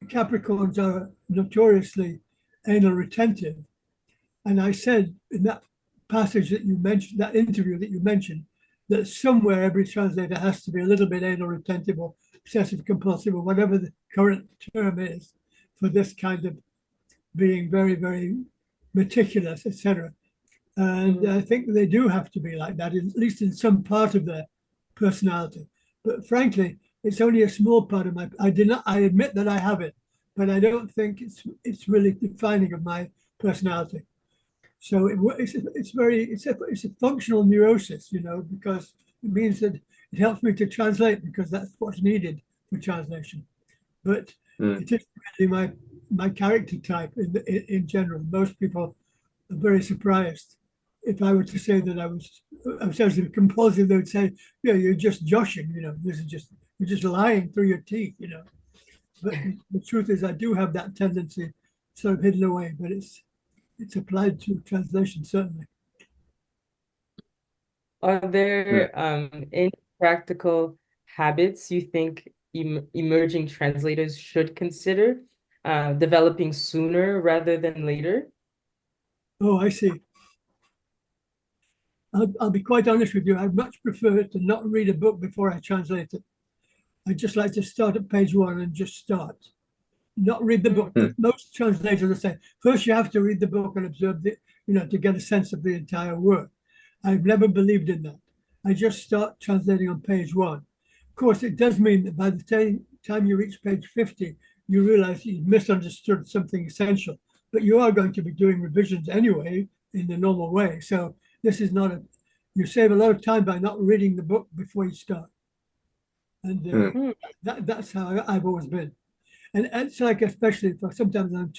Capricorns are notoriously anal retentive. And I said in that passage that you mentioned, that interview that you mentioned, that somewhere every translator has to be a little bit anal retentive or obsessive compulsive or whatever the current term is for this kind of being very, very meticulous, etc. And I think they do have to be like that, at least in some part of their personality. But frankly, it's only a small part of I admit that I have it, but I don't think it's really defining of my personality. So it's a functional neurosis, because it means that it helps me to translate because that's what's needed for translation. But it is really my character type in general. Most people are very surprised. If I were to say that I was obsessive compulsive, they would say, "Yeah, you're just joshing. This is you're just lying through your teeth. But the truth is, I do have that tendency, sort of hidden away. But it's applied to translation certainly. Are there any practical habits you think emerging translators should consider developing sooner rather than later? Oh, I see. I'll be quite honest with you. I'd much prefer to not read a book before I translate it. I just like to start at page 1 and just start. not read the book. Most translators will say, first you have to read the book and observe the, to get a sense of the entire work. I've never believed in that. I just start translating on page 1. Of course, it does mean that by the time you reach page 50, you realize you've misunderstood something essential, but you are going to be doing revisions anyway in the normal way. So this is not you save a lot of time by not reading the book before you start. And that's how I've always been. And it's like, especially if sometimes I'm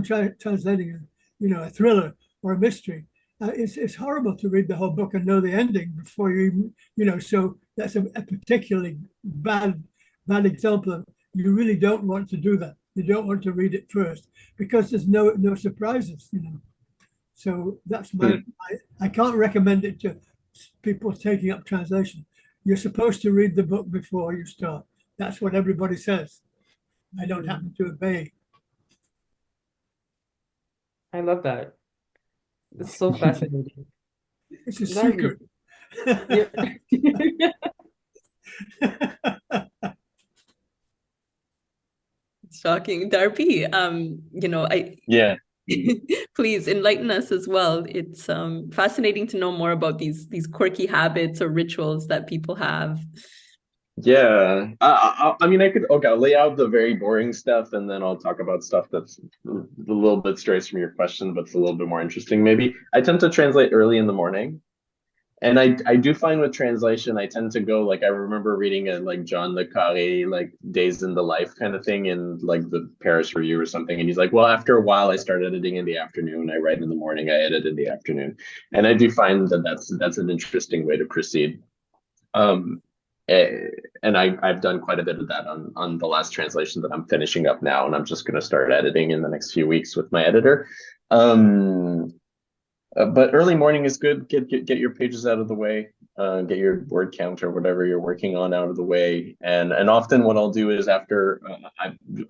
translating a thriller or a mystery, it's horrible to read the whole book and know the ending before you even, so that's a particularly bad example of, you really don't want to do that. You don't want to read it first because there's no surprises, So that's I can't recommend it to people taking up translation. You're supposed to read the book before you start. That's what everybody says. I don't happen to obey. I love that. It's so fascinating. It's a secret. Shocking. Darby, please enlighten us as well. It's fascinating to know more about these quirky habits or rituals that people have. Yeah, I'll lay out the very boring stuff, and then I'll talk about stuff that's a little bit strays from your question, but it's a little bit more interesting. Maybe I tend to translate early in the morning, and I do find with translation, I tend to go, like, I remember reading a like John le Carré, like Days in the Life kind of thing in like the Paris Review or something, and he's like, well, after a while I start editing in the afternoon, I write in the morning, I edit in the afternoon, and I do find that that's an interesting way to proceed. And I've done quite a bit of that on the last translation that I'm finishing up now, and I'm just going to start editing in the next few weeks with my editor. But early morning is good. Get your pages out of the way, get your word count or whatever you're working on out of the way. And often what I'll do is after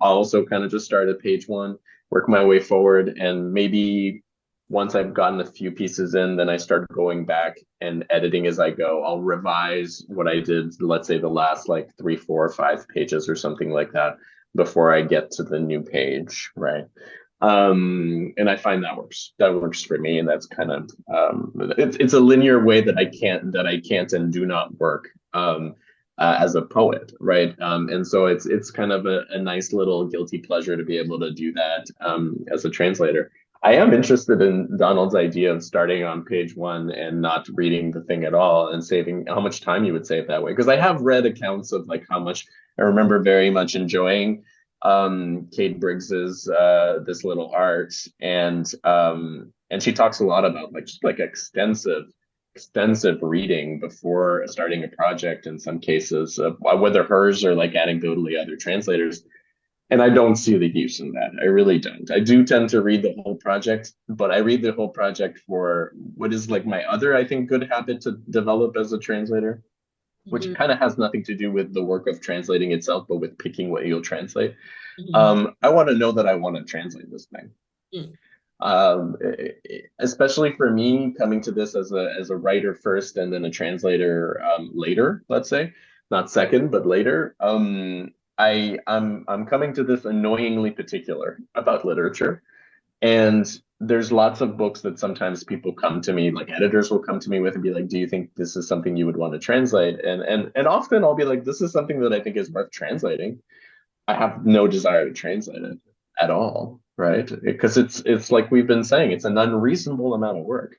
I'll also kind of just start at page 1, work my way forward, and maybe once I've gotten a few pieces in, then I start going back and editing as I go. I'll revise what I did, let's say the last like 3, 4, 5 pages or something like that before I get to the new page, right? And I find that works for me, and that's kind of it's a linear way that I can't and do not work as a poet, right? And so it's kind of a nice little guilty pleasure to be able to do that as a translator. I am interested in Donald's idea of starting on page 1 and not reading the thing at all, and saving how much time you would save that way. Because I have read accounts of like how much, I remember very much enjoying Kate Briggs's This Little Art, and she talks a lot about like just like extensive reading before starting a project in some cases, whether hers or like anecdotally other translators. And I don't see the use in that. I really don't. I do tend to read the whole project, but I read the whole project for what is like my other, I think, good habit to develop as a translator, which kind of has nothing to do with the work of translating itself, but with picking what you'll translate. I want to know that I want to translate this thing. Especially for me, coming to this as a writer first and then a translator later, let's say, not second, but later. I'm coming to this annoyingly particular about literature, and there's lots of books that sometimes people come to me, like editors will come to me with and be like, do you think this is something you would want to translate? And often I'll be like, this is something that I think is worth translating. I have no desire to translate it at all, right? Because it's like we've been saying, it's an unreasonable amount of work,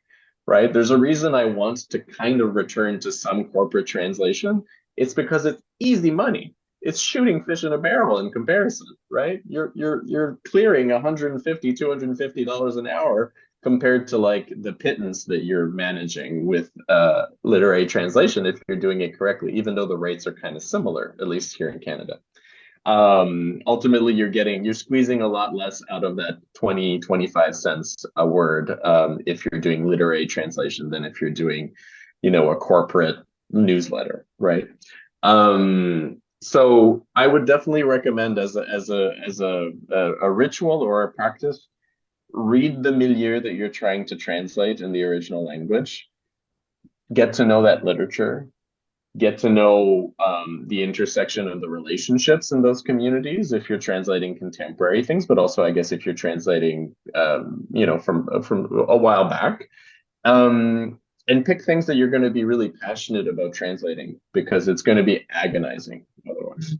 right? There's a reason I want to kind of return to some corporate translation. It's because it's easy money. It's shooting fish in a barrel in comparison, right? You're clearing $150, $250 an hour compared to like the pittance that you're managing with literary translation if you're doing it correctly, even though the rates are kind of similar, at least here in Canada. Ultimately, you're squeezing a lot less out of that 20-25 cents a word if you're doing literary translation than if you're doing, a corporate newsletter, right? So I would definitely recommend as a ritual or a practice, read the milieu that you're trying to translate in the original language, get to know that literature, get to know the intersection of the relationships in those communities if you're translating contemporary things, but also I guess if you're translating from a while back. And pick things that you're going to be really passionate about translating, because it's going to be agonizing otherwise.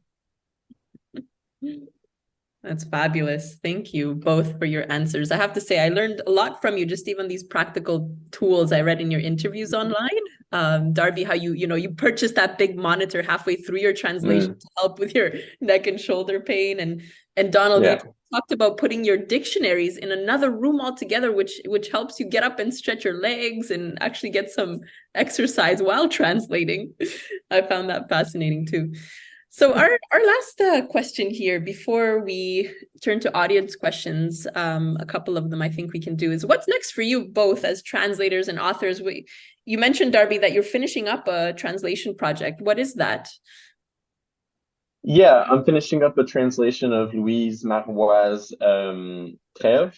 That's fabulous. Thank you both for your answers. I have to say, I learned a lot from you, just even these practical tools I read in your interviews online. Darby, how you purchased that big monitor halfway through your translation to help with your neck and shoulder pain. And Donald, you talked about putting your dictionaries in another room altogether, which helps you get up and stretch your legs and actually get some exercise while translating. I found that fascinating too. So our last question here before we turn to audience questions, a couple of them I think we can do is, what's next for you both as translators and authors? You mentioned, Darby, that you're finishing up a translation project. What is that? Yeah, I'm finishing up a translation of Louise Marois' Trêve,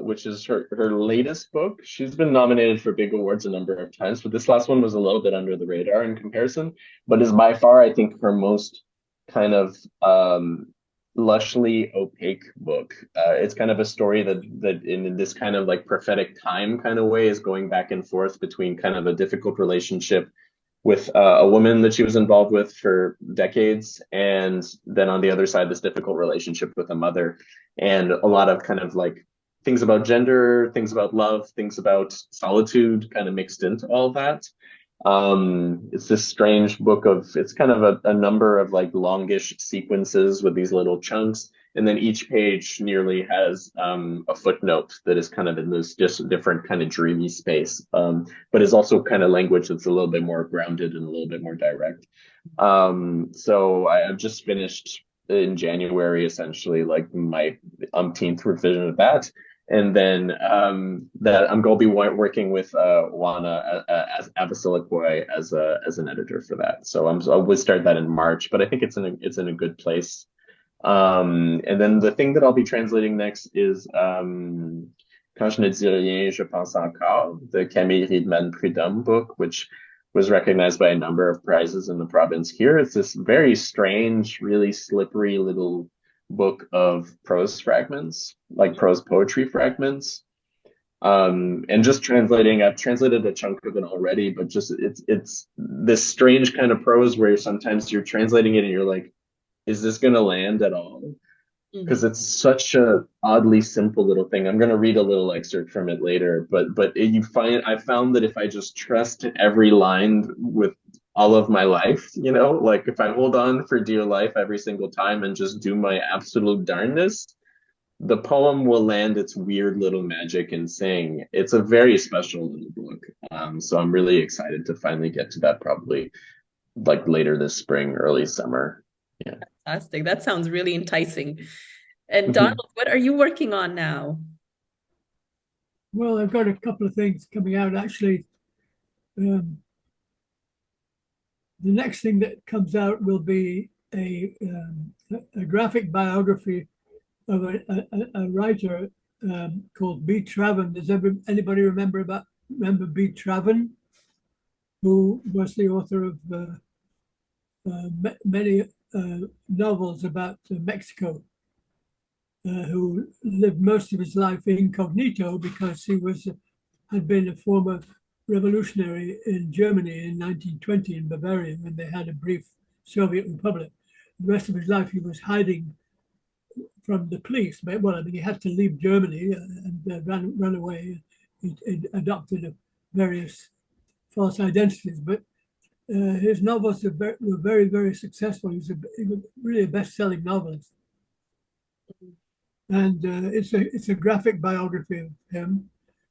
which is her latest book. She's been nominated for big awards a number of times, but this last one was a little bit under the radar in comparison, but is by far, I think, her most kind of lushly opaque book. It's kind of a story that in this kind of like prophetic time kind of way is going back and forth between kind of a difficult relationship with a woman that she was involved with for decades, and then on the other side, this difficult relationship with a mother, and a lot of kind of like things about gender, things about love, things about solitude kind of mixed into all that. It's this strange book it's kind of a number of like longish sequences with these little chunks. And then each page nearly has a footnote that is kind of in this just different kind of dreamy space, but is also kind of language that's a little bit more grounded and a little bit more direct. So I've just finished in January, essentially, like my umpteenth revision of that. And then that I'm going to be working with Juana as Abasilikoi as an editor for that. So I will start that in March, but I think it's in a good place. And then the thing that I'll be translating next is Quand je ne dis rien, je pense encore, the Camille Riedman Prud'homme book, which was recognized by a number of prizes in the province here. It's this very strange, really slippery little book of prose fragments, like prose poetry fragments. And just I've translated a chunk of it already, but just it's this strange kind of prose where sometimes you're translating it and you're like, is this going to land at all? Because it's such a oddly simple little thing. I'm going to read a little excerpt from it later, but I found that if I just trust every line with all of my life, like if I hold on for dear life every single time and just do my absolute darndest, the poem will land its weird little magic and sing. It's a very special little book. So I'm really excited to finally get to that, probably like later this spring, early summer. Yeah. Fantastic. That sounds really enticing. And Donald, what are you working on now? Well, I've got a couple of things coming out, actually. The next thing that comes out will be a graphic biography of a writer called B. Traven. Does anybody remember B. Traven, who was the author of many novels about Mexico, who lived most of his life incognito because he had been a former revolutionary in Germany in 1920 in Bavaria, when they had a brief Soviet republic. The rest of his life he was hiding from the police. Well, I mean, he had to leave Germany and run away. He adopted various false identities, but his novels were very, very successful. He was really a best-selling novelist. And it's a graphic biography of him,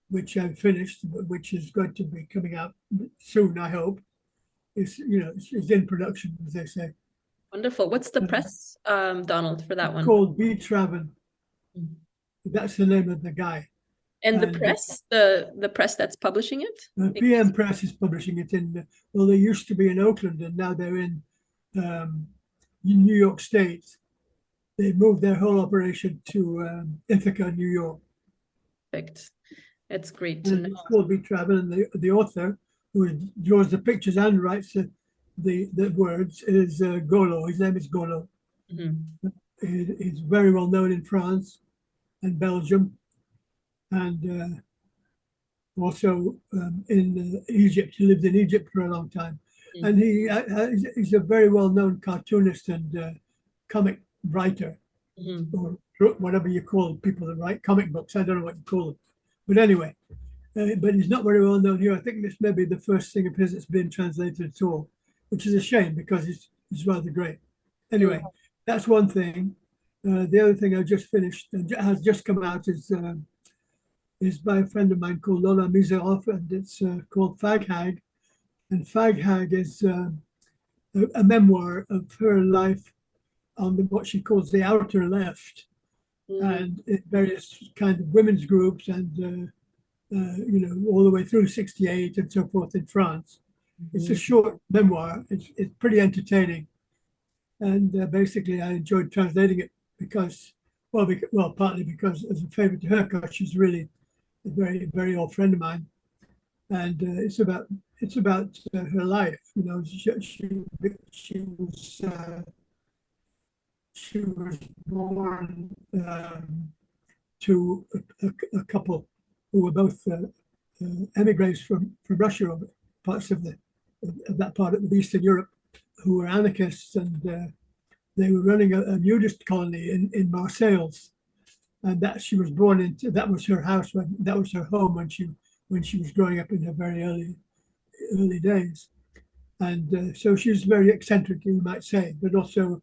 which I've finished, which is going to be coming out soon, I hope. It's in production, as they say. Wonderful. What's the press, Donald, for that one? Called B. Traven. That's the name of the guy. And the press, the press that's publishing it? PM Press is publishing it they used to be in Oakland, and now they're in New York State. They moved their whole operation to Ithaca, New York. Perfect. It's great to know. It's called B. Traven, and the author, who draws the pictures and writes the words is Golo. His name is Golo. Mm-hmm. He's very well known in France and Belgium, and also in Egypt. He lived in Egypt for a long time, Mm-hmm. and he's a very well known cartoonist and comic writer, Mm-hmm. or whatever you call people that write comic books. I don't know what you call them, but anyway. But he's not very well known here. I think this may be the first thing of his that's been translated at all, which is a shame because he's rather great. Anyway, that's one thing. The other thing I just finished and has just come out is by a friend of mine called Lola Miserov, and it's called Fag Hag. And Fag Hag is a memoir of her life on what she calls the outer left, and in various kind of women's groups and all the way through 68 and so forth in France. It's a short memoir. It's pretty entertaining. And basically, I enjoyed translating it because, partly because as a favor to her, because she's really a very, very old friend of mine. And it's about her life. She was born to a couple who were both emigres from Russia, or parts of that part of Eastern Europe, who were anarchists, and they were running a nudist colony in Marseilles, and that she was born into. That was her house that was her home when she was growing up in her very early days, and so she was very eccentric, you might say, but also,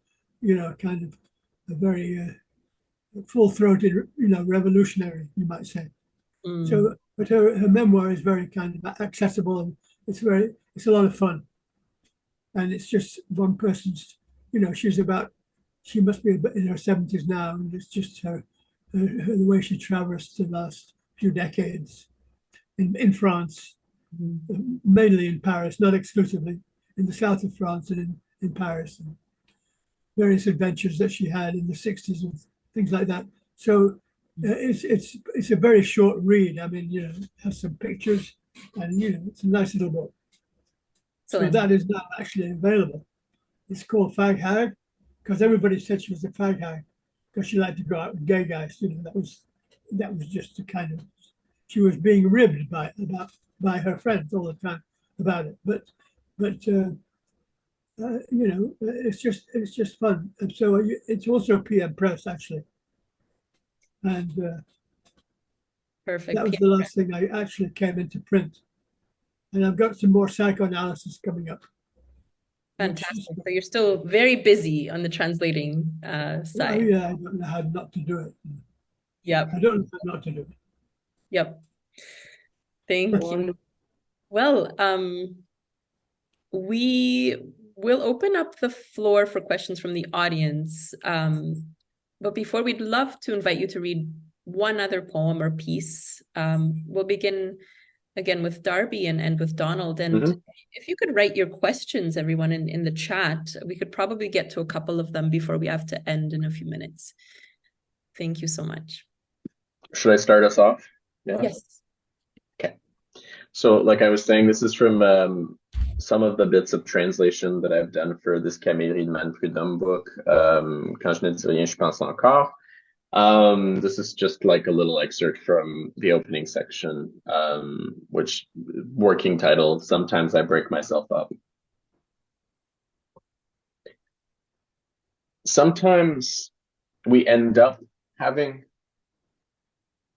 kind of a very full-throated, revolutionary, you might say. So, but her memoir is very kind of accessible, and it's a lot of fun. And it's just one person's, she must be in her 70s now, and it's just the way she traversed the last few decades in France, mainly in Paris, not exclusively, in the south of France and in Paris, and various adventures that she had in the 60s and things like that. So it's a very short read. I mean, it has some pictures, and it's a nice little book. So that is now actually available. It's called Fag Hag, because everybody said she was a fag hag because she liked to go out with gay guys. That was just the kind of, she was being ribbed by her friends all the time about it. But it's just fun. And so it's also PM Press, actually. And Perfect. that was the last thing I actually came into print. And I've got some more psychoanalysis coming up. Fantastic. So you're still very busy on the translating side. Oh yeah, I don't know how not to do it. Yep. I don't know how not to do it. Yep. Thank you. Well, we will open up the floor for questions from the audience. But before, we'd love to invite you to read one other poem or piece. We'll begin again with Darby and end with Donald. And if you could write your questions, everyone, in the chat, we could probably get to a couple of them before we have to end in a few minutes. Thank you so much. Should I start us off? Yeah. Yes. Okay. So like I was saying, this is from some of the bits of translation that I've done for this Camille Man Prud'homme book, Quand je ne dis rien, je pense encore. This is just like a little excerpt from the opening section, which working title, Sometimes I Break Myself Up. Sometimes we end up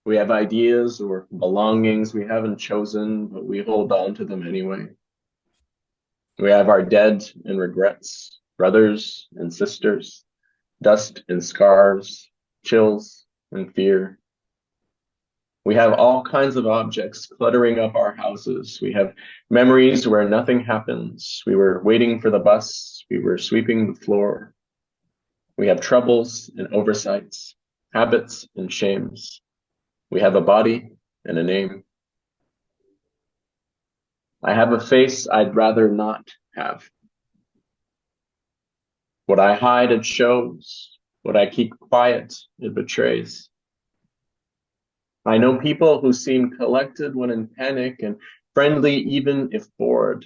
we have ideas or belongings we haven't chosen, but we hold on to them anyway. We have our dead and regrets, brothers and sisters, dust and scars, chills and fear. We have all kinds of objects cluttering up our houses. We have memories where nothing happens. We were waiting for the bus. We were sweeping the floor. We have troubles and oversights, habits and shames. We have a body and a name. I have a face I'd rather not have. What I hide, it shows. What I keep quiet, it betrays. I know people who seem collected when in panic and friendly even if bored.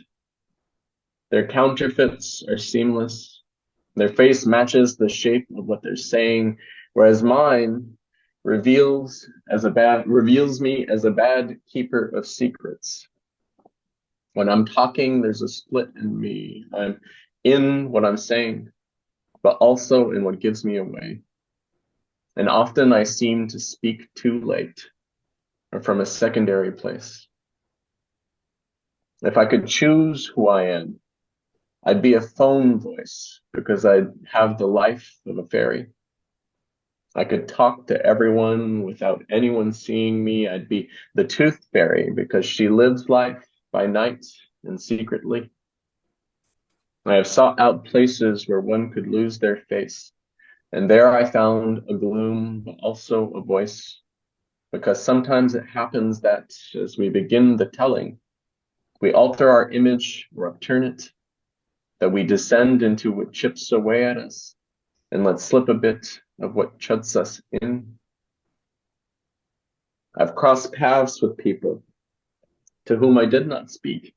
Their counterfeits are seamless. Their face matches the shape of what they're saying, whereas mine reveals me as a bad keeper of secrets. When I'm talking, there's a split in me. I'm in what I'm saying, but also in what gives me away. And often I seem to speak too late or from a secondary place. If I could choose who I am, I'd be a phone voice because I'd have the life of a fairy. I could talk to everyone without anyone seeing me. I'd be the tooth fairy because she lives life by night and secretly. I have sought out places where one could lose their face, and there I found a gloom, but also a voice, because sometimes it happens that as we begin the telling, we alter our image or upturn it, that we descend into what chips away at us and let slip a bit of what shuts us in. I've crossed paths with people to whom I did not speak,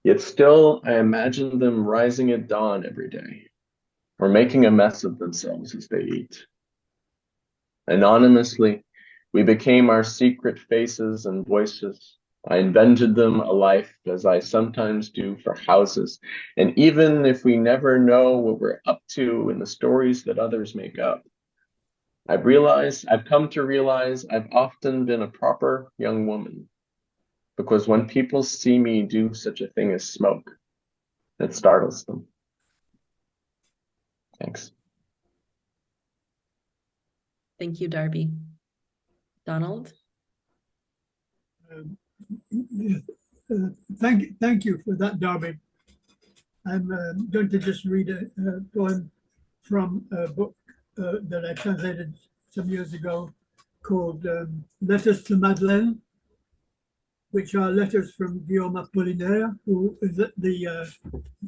yet still I imagine them rising at dawn every day or making a mess of themselves as they eat. Anonymously, we became our secret faces and voices. I invented them a life as I sometimes do for houses. And even if we never know what we're up to in the stories that others make up, I've come to realize I've often been a proper young woman, because when people see me do such a thing as smoke, it startles them. Thanks. Thank you, Darby. Donald? Thank you for that, Darby. I'm going to just read a poem from a book that I translated some years ago called Letters to Madeleine, which are letters from Guillaume Apollinaire, who is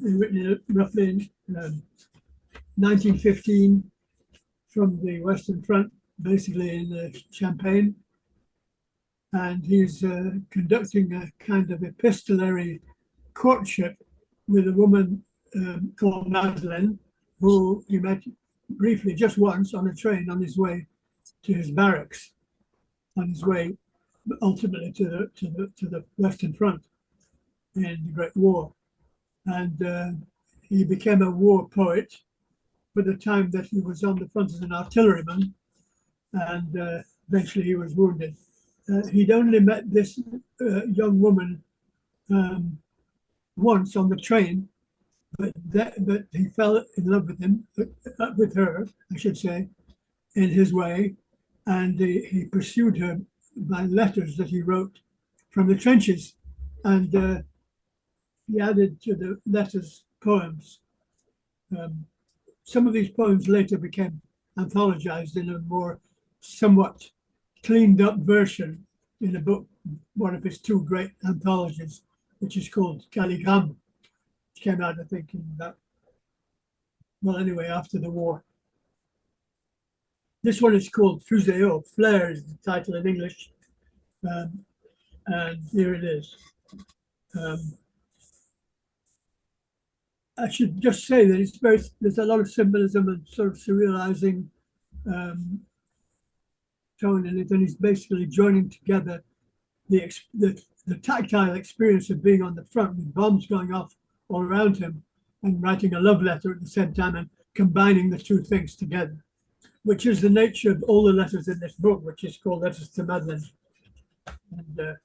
written roughly in 1915 from the Western Front, basically in Champagne. And he's conducting a kind of epistolary courtship with a woman called Madeleine, who he met briefly just once on a train on his way to his barracks, on his way ultimately to the Western Front in the Great War. And he became a war poet for the time that he was on the front as an artilleryman, and eventually he was wounded. He'd only met this young woman once on the train, but he fell in love with her, I should say, in his way, and he pursued her by letters that he wrote from the trenches, and he added to the letters poems. Some of these poems later became anthologized in a more somewhat cleaned up version in a book, one of his two great anthologies, which is called Kanien'kehá, which came out, I think, in that, well, anyway, after the war. This one is called Fuseo, Flare is the title in English, and here it is. I should just say that there's a lot of symbolism and sort of surrealizing tone in it, and he's basically joining together the tactile experience of being on the front with bombs going off all around him and writing a love letter at the same time and combining the two things together, which is the nature of all the letters in this book, which is called Letters to Madeleine. And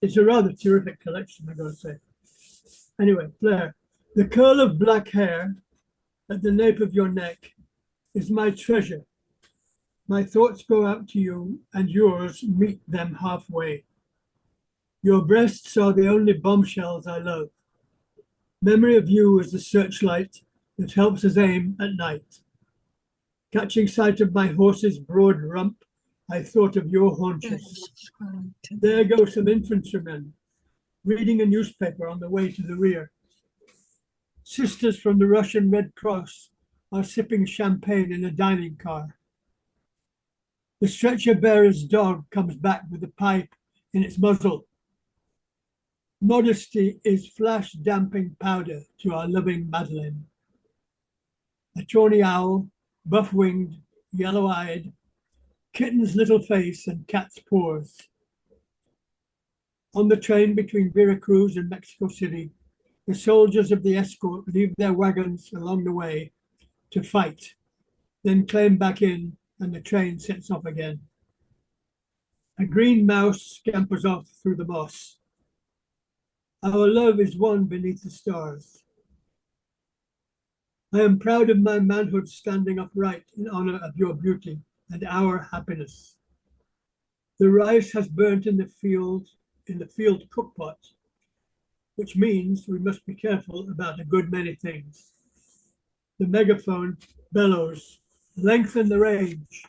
it's a rather terrific collection, I've got to say. Anyway, Flare, the curl of black hair at the nape of your neck is my treasure. My thoughts go out to you, and yours meet them halfway. Your breasts are the only bombshells I love. Memory of you is the searchlight that helps us aim at night. Catching sight of my horse's broad rump, I thought of your haunches. There go some infantrymen, reading a newspaper on the way to the rear. Sisters from the Russian Red Cross are sipping champagne in a dining car. The stretcher bearer's dog comes back with a pipe in its muzzle. Modesty is flash-damping powder to our loving Madeleine. A tawny owl, buff-winged, yellow-eyed, kitten's little face and cat's paws. On the train between Veracruz and Mexico City, the soldiers of the escort leave their wagons along the way to fight, then climb back in and the train sets off again. A green mouse scampers off through the moss. Our love is one beneath the stars. I am proud of my manhood standing upright in honor of your beauty and our happiness. The rice has burnt in the field cookpot, which means we must be careful about a good many things. The megaphone bellows, lengthen the range.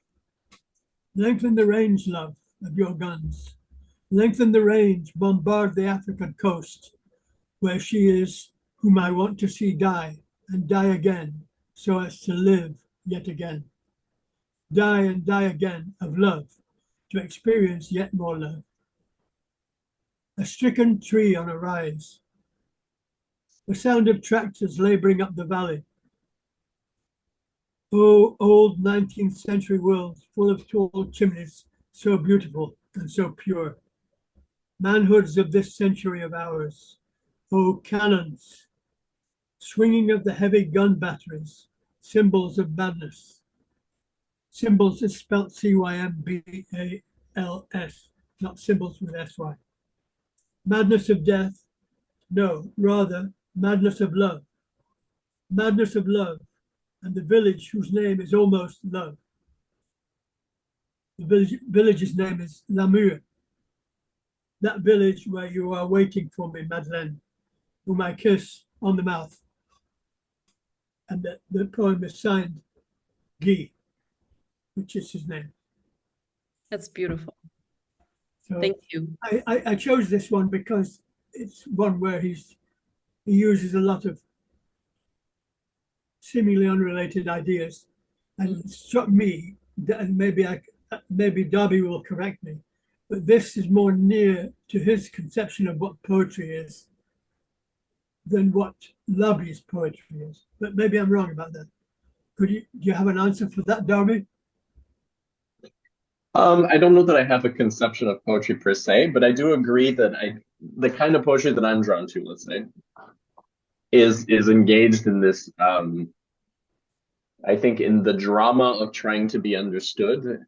Lengthen the range, love, of your guns. Lengthen the range, bombard the African coast, where she is whom I want to see die, and die again, so as to live yet again. Die and die again of love, to experience yet more love. A stricken tree on a rise. The sound of tractors laboring up the valley. Oh, old 19th century world, full of tall chimneys, so beautiful and so pure. Manhoods of this century of ours. Oh, cannons, swinging of the heavy gun batteries, symbols of madness. Symbols is spelt C-Y-M-B-A-L-S, not symbols with S-Y. Madness of death, no, rather madness of love. Madness of love, and the village whose name is almost love. The village's name is Lampert. That village where you are waiting for me, Madeleine, whom I kiss on the mouth. And the poem is signed Guy, which is his name. That's beautiful. So Thank you. I chose this one because it's one where he uses a lot of seemingly unrelated ideas, and it struck me that, and maybe Darby will correct me, but this is more near to his conception of what poetry is than what Laby's poetry is. But maybe I'm wrong about that. Do you have an answer for that, Darby? I don't know that I have a conception of poetry per se, but I do agree that the kind of poetry that I'm drawn to, let's say, is engaged in this, I think, in the drama of trying to be understood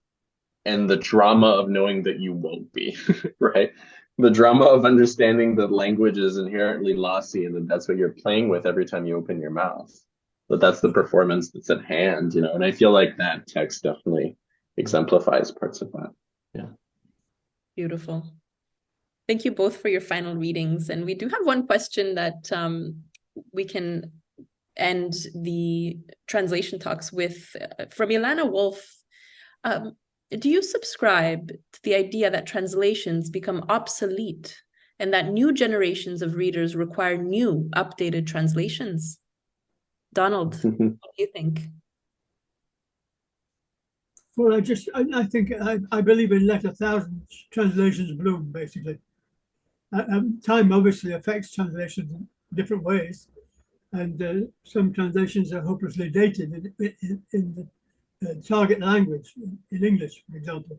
and the drama of knowing that you won't be, right? The drama of understanding that language is inherently lossy and that that's what you're playing with every time you open your mouth. But that's the performance that's at hand, you know, and I feel like that text definitely exemplifies parts of that. Yeah. Beautiful. Thank you both for your final readings. And we do have one question that we can end the translation talks with from Ilana Wolf. Do you subscribe to the idea that translations become obsolete and that new generations of readers require new, updated translations? Donald, what do you think? Well, I think I believe in let 1,000 translations bloom, basically. Time obviously affects translations in different ways, and some translations are hopelessly dated in the target language, in English, for example.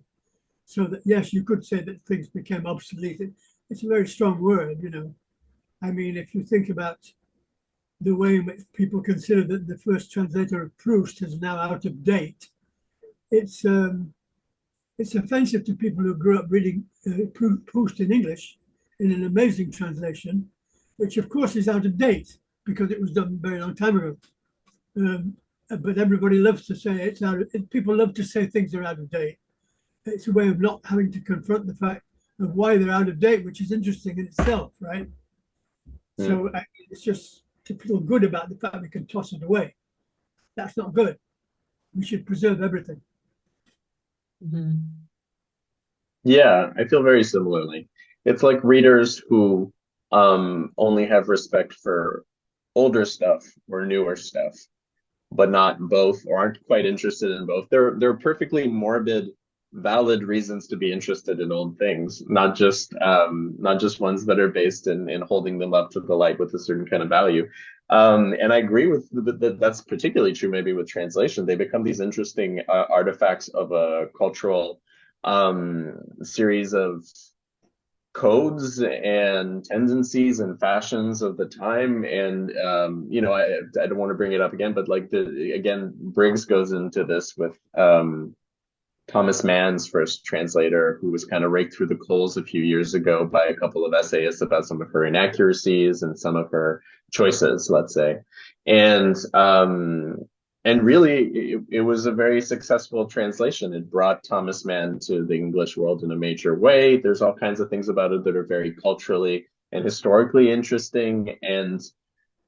So that, yes, you could say that things became obsolete. It's a very strong word, you know. I mean, if you think about the way in which people consider that the first translator of Proust is now out of date, it's offensive to people who grew up reading Proust in English in an amazing translation, which of course is out of date because it was done a very long time ago. But everybody loves to say it's out of, people love to say things are out of date. It's a way of not having to confront the fact of why they're out of date, which is interesting in itself, right? Yeah. So it's just to feel good about the fact we can toss it away. That's not good. We should preserve everything. Mm-hmm. Yeah, I feel very similarly. It's like readers who only have respect for older stuff or newer stuff, but not both, or aren't quite interested in both. They're perfectly morbid valid reasons to be interested in old things, not just ones that are based in holding them up to the light with a certain kind of value. And I agree with that's particularly true maybe with translation. They become these interesting artifacts of a cultural series of codes and tendencies and fashions of the time. And you know, I don't want to bring it up again, but like again, Briggs goes into this with Thomas Mann's first translator, who was kind of raked through the coals a few years ago by a couple of essayists about some of her inaccuracies and some of her choices, let's say. And really, it was a very successful translation. It brought Thomas Mann to the English world in a major way. There's all kinds of things about it that are very culturally and historically interesting. And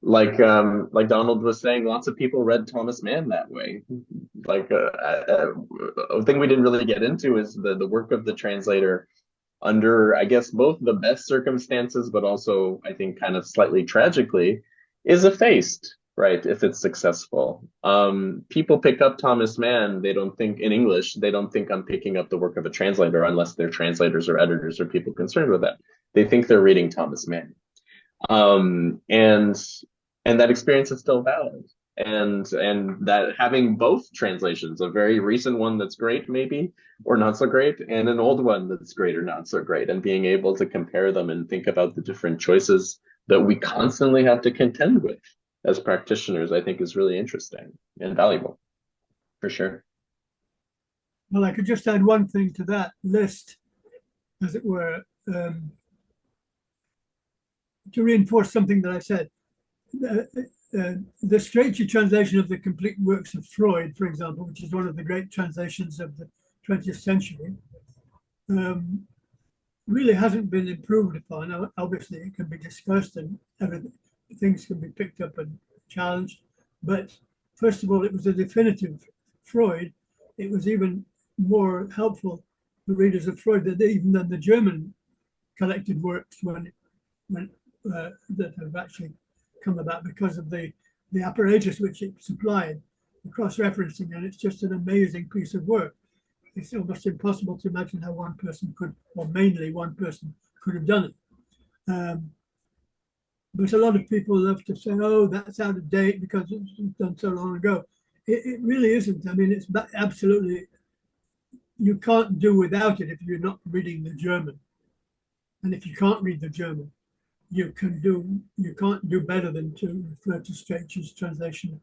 like Donald was saying, lots of people read Thomas Mann that way. Like a thing we didn't really get into is the work of the translator under, I guess, both the best circumstances, but also I think kind of slightly tragically, is effaced, right? If it's successful. People pick up Thomas Mann, they don't think in English, they don't think I'm picking up the work of a translator unless they're translators or editors or people concerned with that. They think they're reading Thomas Mann. And that experience is still valid. And that having both translations, a very recent one that's great maybe or not so great, and an old one that's great or not so great, and being able to compare them and think about the different choices that we constantly have to contend with as practitioners, I think is really interesting and valuable, for sure. Well, I could just add one thing to that list, as it were, to reinforce something that I said. The Strachey translation of the complete works of Freud, for example, which is one of the great translations of the 20th century, really hasn't been improved upon. Obviously, it can be discussed and things can be picked up and challenged. But first of all, it was a definitive Freud. It was even more helpful for readers of Freud than the German collected works that have actually come about because of the apparatus which it supplied, the cross-referencing, and it's just an amazing piece of work. It's almost impossible to imagine how one person could, or mainly one person, could have done it. But a lot of people love to say, oh, that's out of date because it's done so long ago. It really isn't. I mean, it's absolutely, you can't do without it if you're not reading the German. And if you can't read the German, you can't do better than to refer to Strachey's translation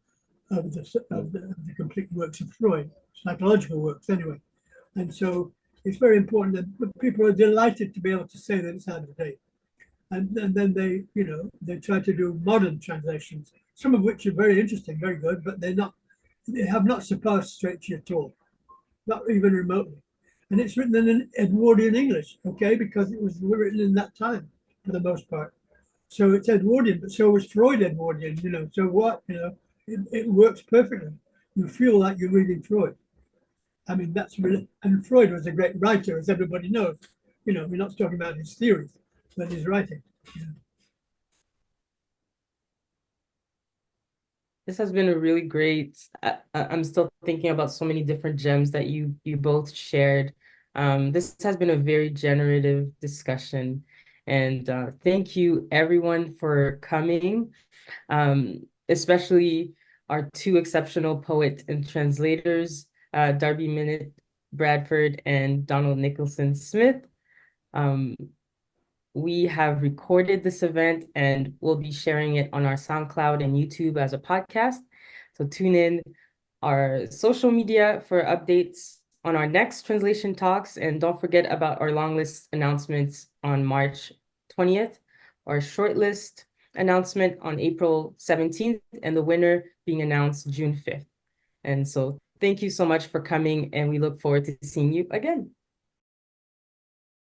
of the complete works of Freud, psychological works anyway. And so it's very important that people are delighted to be able to say that it's out of date. And then they try to do modern translations, some of which are very interesting, very good, but they have not surpassed Strachey at all, not even remotely. And it's written in Edwardian English, okay, because it was written in that time for the most part. So it's Edwardian, but so was Freud Edwardian, so what, it works perfectly. You feel like you're reading Freud. I mean, that's really, and Freud was a great writer, as everybody knows. We're not talking about his theories, but his writing. This has been a really great, I'm still thinking about so many different gems that you both shared. This has been a very generative discussion. And thank you everyone for coming, especially our two exceptional poets and translators, Darby Minott Bradford and Donald Nicholson-Smith. We have recorded this event and we'll be sharing it on our SoundCloud and YouTube as a podcast. So tune in our social media for updates on our next translation talks. And don't forget about our long list announcements on March 20th, our shortlist announcement on April 17th, and the winner being announced June 5th. And so thank you so much for coming, and we look forward to seeing you again.